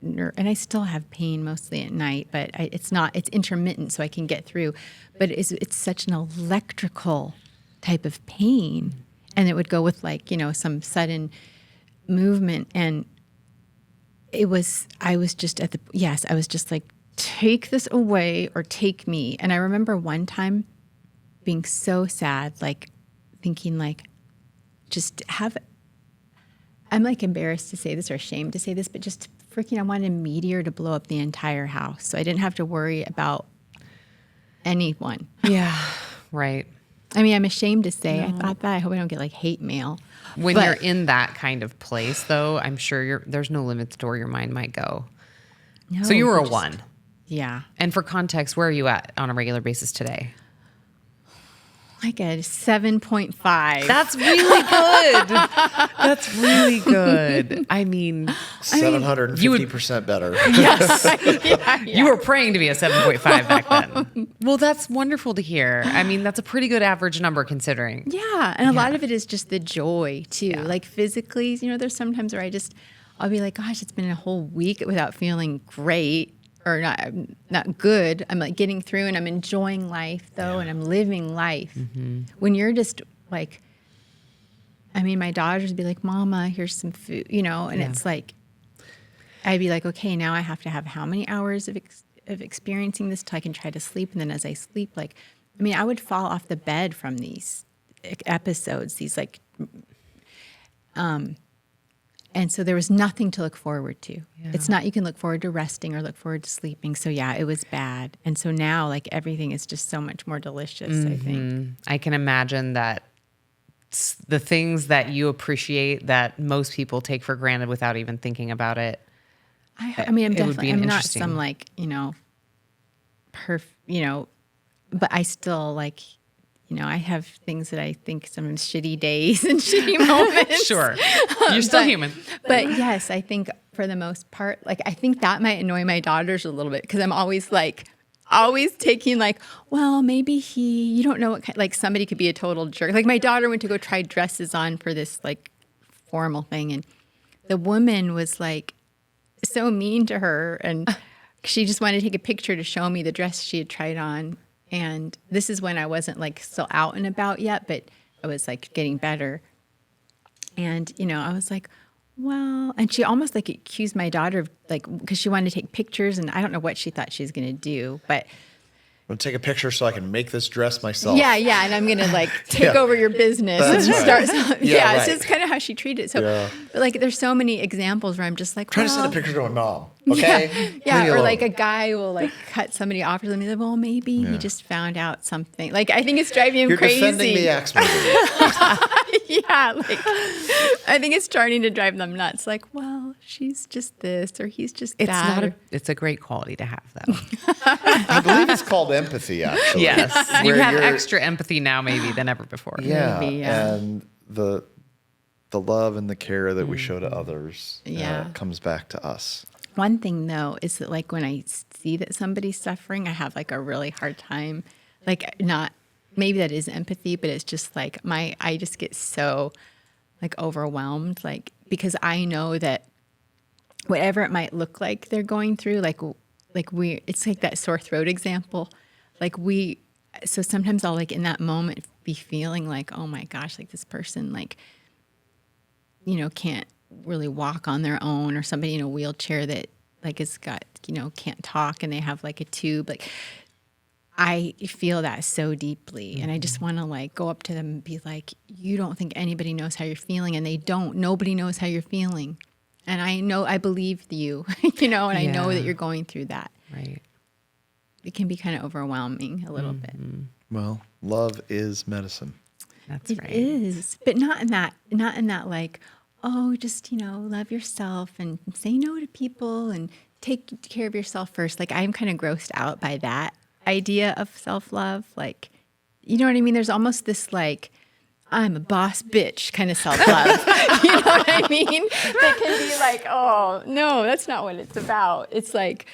nerve. And I still have pain mostly at night, but it's intermittent, so I can get through. But it's such an electrical type of pain, and it would go with, like, some sudden movement, and I was just like, take this away or take me. And I remember one time being so sad, like, thinking, like, I'm, like, embarrassed to say this or ashamed to say this, but just freaking, I wanted a meteor to blow up the entire house so I didn't have to worry about anyone. Yeah, right. I mean, I'm ashamed to say, I thought that. I hope I don't get, like, hate mail. When you're in that kind of place, though, I'm sure there's no limits to where your mind might go. No, So you were a 1. Yeah. And for context, where are you at on a regular basis today? Like a 7.5. That's really good. That's really good. I mean, 750% better. Yes. you were praying to be a 7.5 back then. Well, that's wonderful to hear. I mean, that's a pretty good average number considering. Yeah. And a lot of it is just the joy, too. Yeah. Like, physically, there's sometimes where I'll be like, gosh, it's been a whole week without feeling great. Or not good. I'm, like, getting through, and I'm enjoying life, though, and I'm living life. When you're just, like, I mean, my daughters would be like, Mama, here's some food, and it's like, I'd be like, okay, now I have to have how many hours of experiencing this till I can try to sleep, and then as I sleep, like, I mean, I would fall off the bed from these episodes, these, like, and so there was nothing to look forward to. Yeah. It's not you can look forward to resting or look forward to sleeping. So, yeah, it was bad. And so now, like, everything is just so much more delicious, I think. I can imagine that the things that you appreciate that most people take for granted without even thinking about it. I mean, I'm not some, like, but I still, like, I have things that I think some shitty days and shitty moments. Sure. You're still human. But yes, I think for the most part, like, I think that might annoy my daughters a little bit, because I'm always taking, like, well, maybe you don't know what kind, like, somebody could be a total jerk. Like, my daughter went to go try dresses on for this, like, formal thing, and the woman was, like, so mean to her, and She just wanted to take a picture to show me the dress she had tried on. And this is when I wasn't like still out and about yet, but I was like getting better. And, I was like, well, and she almost like accused my daughter of like, because she wanted to take pictures and I don't know what she thought she was going to do, but I'm going to take a picture so I can make this dress myself. yeah. And I'm going to like take over your business That's and right. start. Yeah, It's right. just kind of how she treated it. So but like, there's so many examples where I'm just like, Trying to send a picture to my mom. Okay. Leave me or alone. like a guy will like cut somebody off or something. Like, well, maybe he just found out something. Like, I think it's driving him You're crazy. defending the ex movie. Yeah, like I think it's starting to drive them nuts. Like, well, she's just this or he's just It's that. not it's a great quality to have, though. I believe it's called empathy, actually. Yes. You Where have you're- extra empathy now, maybe, than ever before. Yeah, Maybe, yeah. and the love and the care that we show to others Yeah. comes back to us. One thing though is that like when I see that somebody's suffering, I have like a really hard time. Like not maybe that is empathy, but it's just like I just get so like overwhelmed, like because I know that whatever it might look like they're going through, it's like that sore throat example. So sometimes I'll like in that moment be feeling like, oh my gosh, like this person like, can't really walk on their own, or somebody in a wheelchair that like has got, can't talk and they have like a tube. Like I feel that so deeply. And I just want to like go up to them and be like, you don't think anybody knows how you're feeling, and they don't. Nobody knows how you're feeling. And I believe you, and I know that you're going through that. Right. It can be kind of overwhelming a little bit. Well, love is medicine. That's It right. is, but not in that like, oh, just, love yourself and say no to people and take care of yourself first. Like I'm kind of grossed out by that idea of self-love. Like, you know what I mean? There's almost this like, I'm a boss bitch kind of self-love. You know what I mean? That can be like, oh, no, that's not what it's about. It's like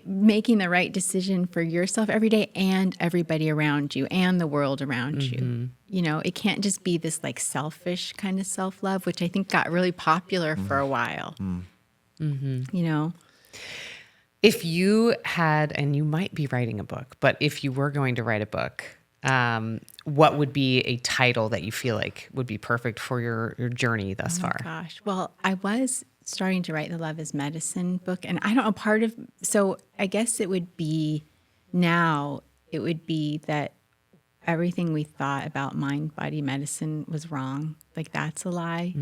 making the right decision for yourself every day and everybody around you and the world around you. It can't just be this like selfish kind of self-love, which I think got really popular for a while. If you had, and you might be writing a book, but if you were going to write a book, what would be a title that you feel like would be perfect for your journey thus far? Gosh. Well, I was starting to write the Love is Medicine book, and I don't know, so I guess it would be that everything we thought about mind, body medicine was wrong. Like that's a lie.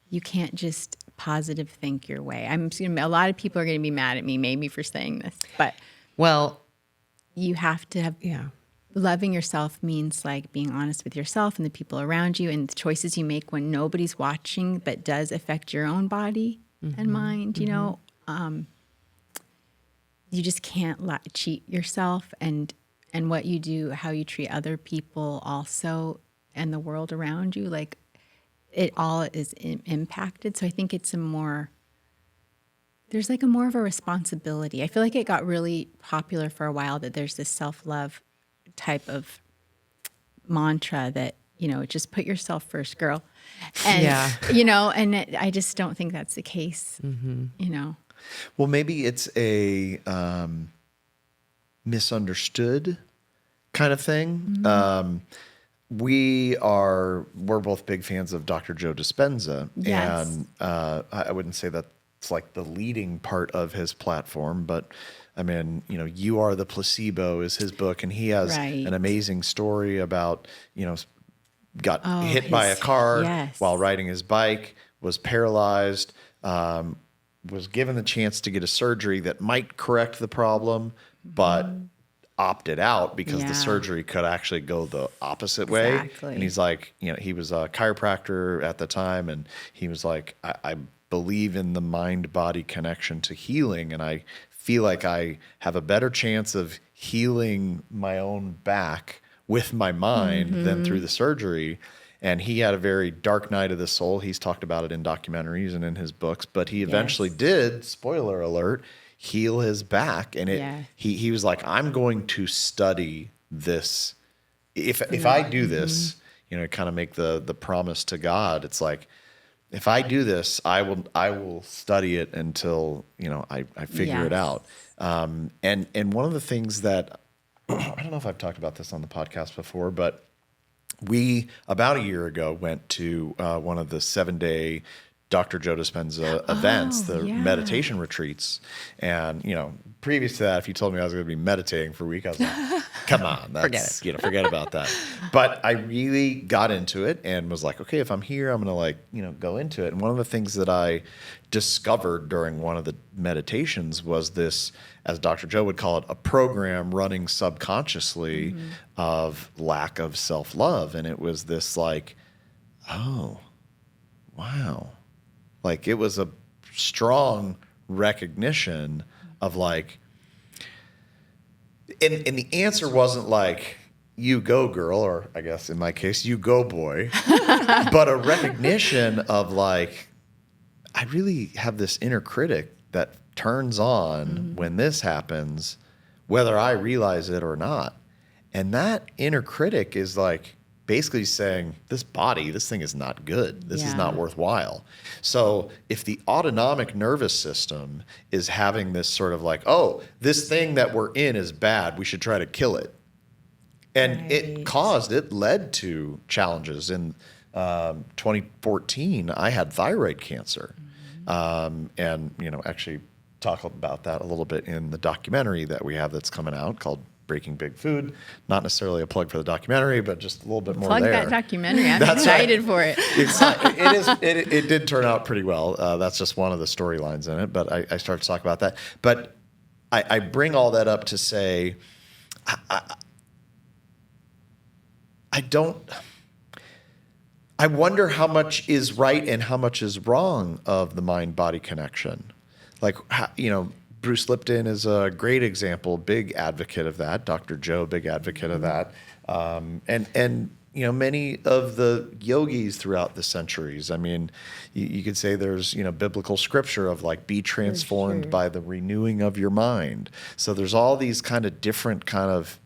You can't just positive think your way. A lot of people are going to be mad at me maybe for saying this, but Well, you have to have, loving yourself means like being honest with yourself and the people around you and the choices you make when nobody's watching, but does affect your own body and mind. You just can't cheat yourself, and what you do, how you treat other people also, and the world around you, like it all is impacted. So I think there's more of a responsibility. I feel like it got really popular for a while that there's this self-love type of mantra that, just put yourself first, girl. And, I just don't think that's the case, Well, maybe it's a misunderstood kind of thing. We're both big fans of Dr. Joe Dispenza. Yes. And I wouldn't say that it's like the leading part of his platform, but I mean, You Are the Placebo is his book, and he has Right. an amazing story about, got hit by a car while riding his bike, was paralyzed, was given the chance to get a surgery that might correct the problem, but opted out because the surgery could actually go the opposite way. Exactly. And he's like, he was a chiropractor at the time, and he was like, I believe in the mind-body connection to healing, and I feel like I have a better chance of healing my own back with my mind than through the surgery. And he had a very dark night of the soul. He's talked about it in documentaries and in his books, but he eventually did, spoiler alert, heal his back. And he was like, I'm going to study this. If I do this, kind of make the promise to God, it's like, if I do this, I will study it until, I figure it Yes. out. And one of the things that, I don't know if I've talked about this on the podcast before, but we, about a year ago, went to one of the 7-day Dr. Joe Dispenza events, the yeah. meditation retreats. And, previous to that, if you told me I was going to be meditating for a week, I was like, come on, that's, forget about that. But I really got into it and was like, okay, if I'm here, I'm going to go into it. And one of the things that I discovered during one of the meditations was this, as Dr. Joe would call it, a program running subconsciously of lack of self-love. And it was this like, oh, wow. Like it was a strong recognition of like, and the answer wasn't like, you go girl, or I guess in my case, you go boy, but a recognition of like, I really have this inner critic that turns on when this happens, whether I realize it or not. And that inner critic is like basically saying, this thing is not good. This is Yeah. not worthwhile. So if the autonomic nervous system is having this sort of like, oh, this thing that we're in is bad, we should try to kill it. And it led to challenges. In 2014, I had thyroid cancer. And, actually talk about that a little bit in the documentary that we have that's coming out called Breaking Big Food. Not necessarily a plug for the documentary, but just a little bit more Plug there. that documentary. I'm That's excited for it. It did turn out pretty well. That's just one of the storylines in it, but I started to talk about that. But I bring all that up to say, I wonder how much is right and how much is wrong of the mind-body connection. Like, Bruce Lipton is a great example, big advocate of that. Dr. Joe, big advocate of that. And many of the yogis throughout the centuries. I mean, you could say there's, biblical scripture of like, be transformed by the renewing of your mind. So there's all these kind of different kind of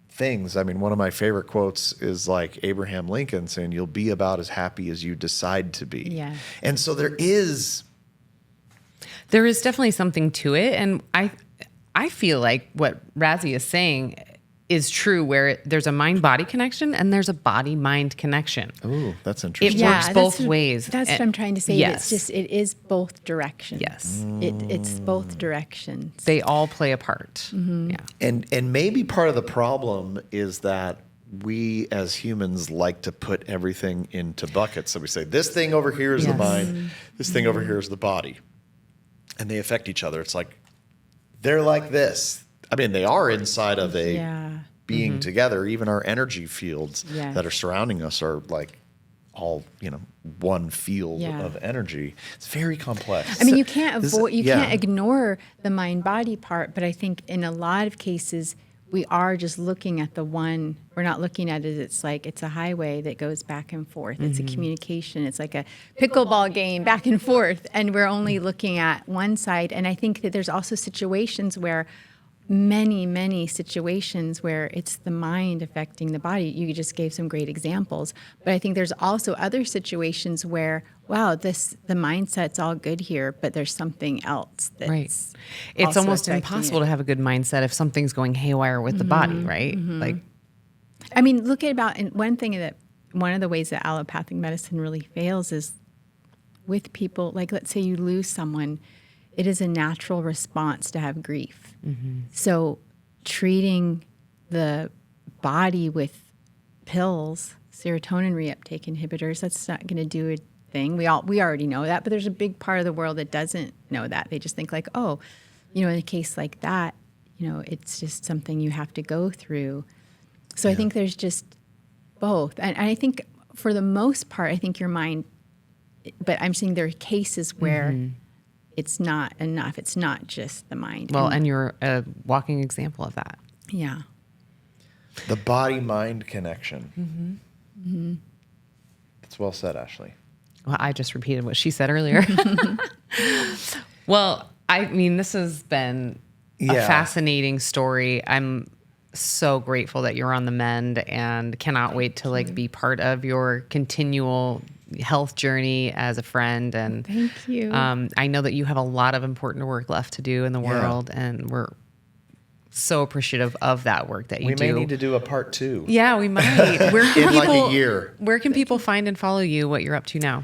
things. I mean, one of my favorite quotes is like Abraham Lincoln saying, you'll be about as happy as you decide to be. Yeah. And so there is definitely something to it. And I feel like what Razi is saying is true, where there's a mind-body connection and there's a body-mind connection. Oh, that's interesting. It works both ways. That's what I'm trying to say. Yes. It is both directions. Yes. It's both directions. They all play a part. Yeah. And maybe part of the problem is that we as humans like to put everything into buckets. So we say, this thing over here is the Yes. mind, this thing over here is the body. And they affect each other. It's like, they're like this. I mean, they are inside of a being together. Even our energy fields that are surrounding us are like all, one field of energy. It's very complex. I mean, you can't can't ignore the mind-body part, but I think in a lot of cases, we are just looking at the one. We're not looking at it. It's like it's a highway that goes back and forth. It's a communication. It's like a pickleball game back and forth, and we're only looking at one side. And I think that there's also situations where many situations where it's the mind affecting the body. You just gave some great examples, but I think there's also other situations where, wow, the mindset's all good here, but there's something else that's Right. It's also almost affecting impossible it. to have a good mindset if something's going haywire with the body, right? Like, I mean, look at and one of the ways that allopathic medicine really fails is with people, like let's say you lose someone, it is a natural response to have grief. So treating the body with pills, serotonin reuptake inhibitors, that's not going to do a thing. We already know that, but there's a big part of the world that doesn't know that. They just think like, oh, in a case like that, it's just something you have to go through. So I think there's just both. And I think for the most part, I think your mind, but I'm saying there are cases where it's not enough. It's not just the mind. well, and you're a walking example of that. Yeah. The body-mind connection. That's well said, Ashley. Well, I just repeated what she said earlier. Well, I mean, this has been a fascinating story. I'm so grateful that you're on the mend and cannot wait to be part of your continual health journey as a friend. And Thank you. I know that you have a lot of important work left to do in the world, and we're so appreciative of that work that you do. We may need to do a part 2. Yeah, we might. Where can In people, like a year. Where can people find and follow you, what you're up to now?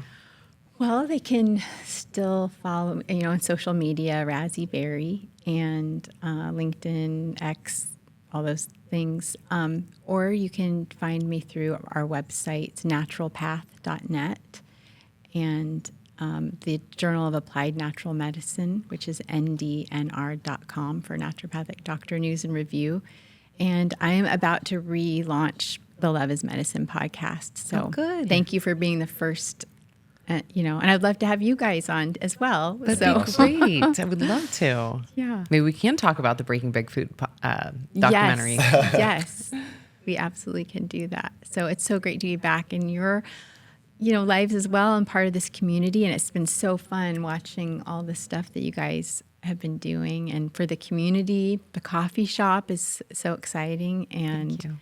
Well, they can still follow, on social media, Razi Berry, and LinkedIn, X, all those things. Or you can find me through our website, it's naturopath.net, and the Journal of Applied Natural Medicine, which is ndnr.com for Naturopathic Doctor News and Review. And I am about to relaunch the Love is Medicine podcast. So good. Thank you for being the first, and I'd love to have you guys on as well. That'd so. be great. I would love to. Yeah. Maybe we can talk about the Breaking Big Food documentary. Yes, we absolutely can do that. So it's so great to be back in your, lives as well and part of this community. And it's been so fun watching all the stuff that you guys have been doing. And for the community, the coffee shop is so exciting. And Thank you.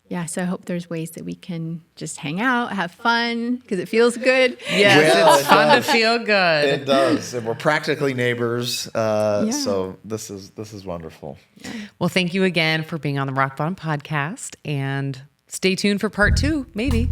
yeah, so I hope there's ways that we can just hang out, have fun, because it feels good. Yes, Well, it's fun to feel good. It does. And we're practically neighbors. So this is wonderful. Well, thank you again for being on the Rock Bottom podcast, and stay tuned for part 2, maybe.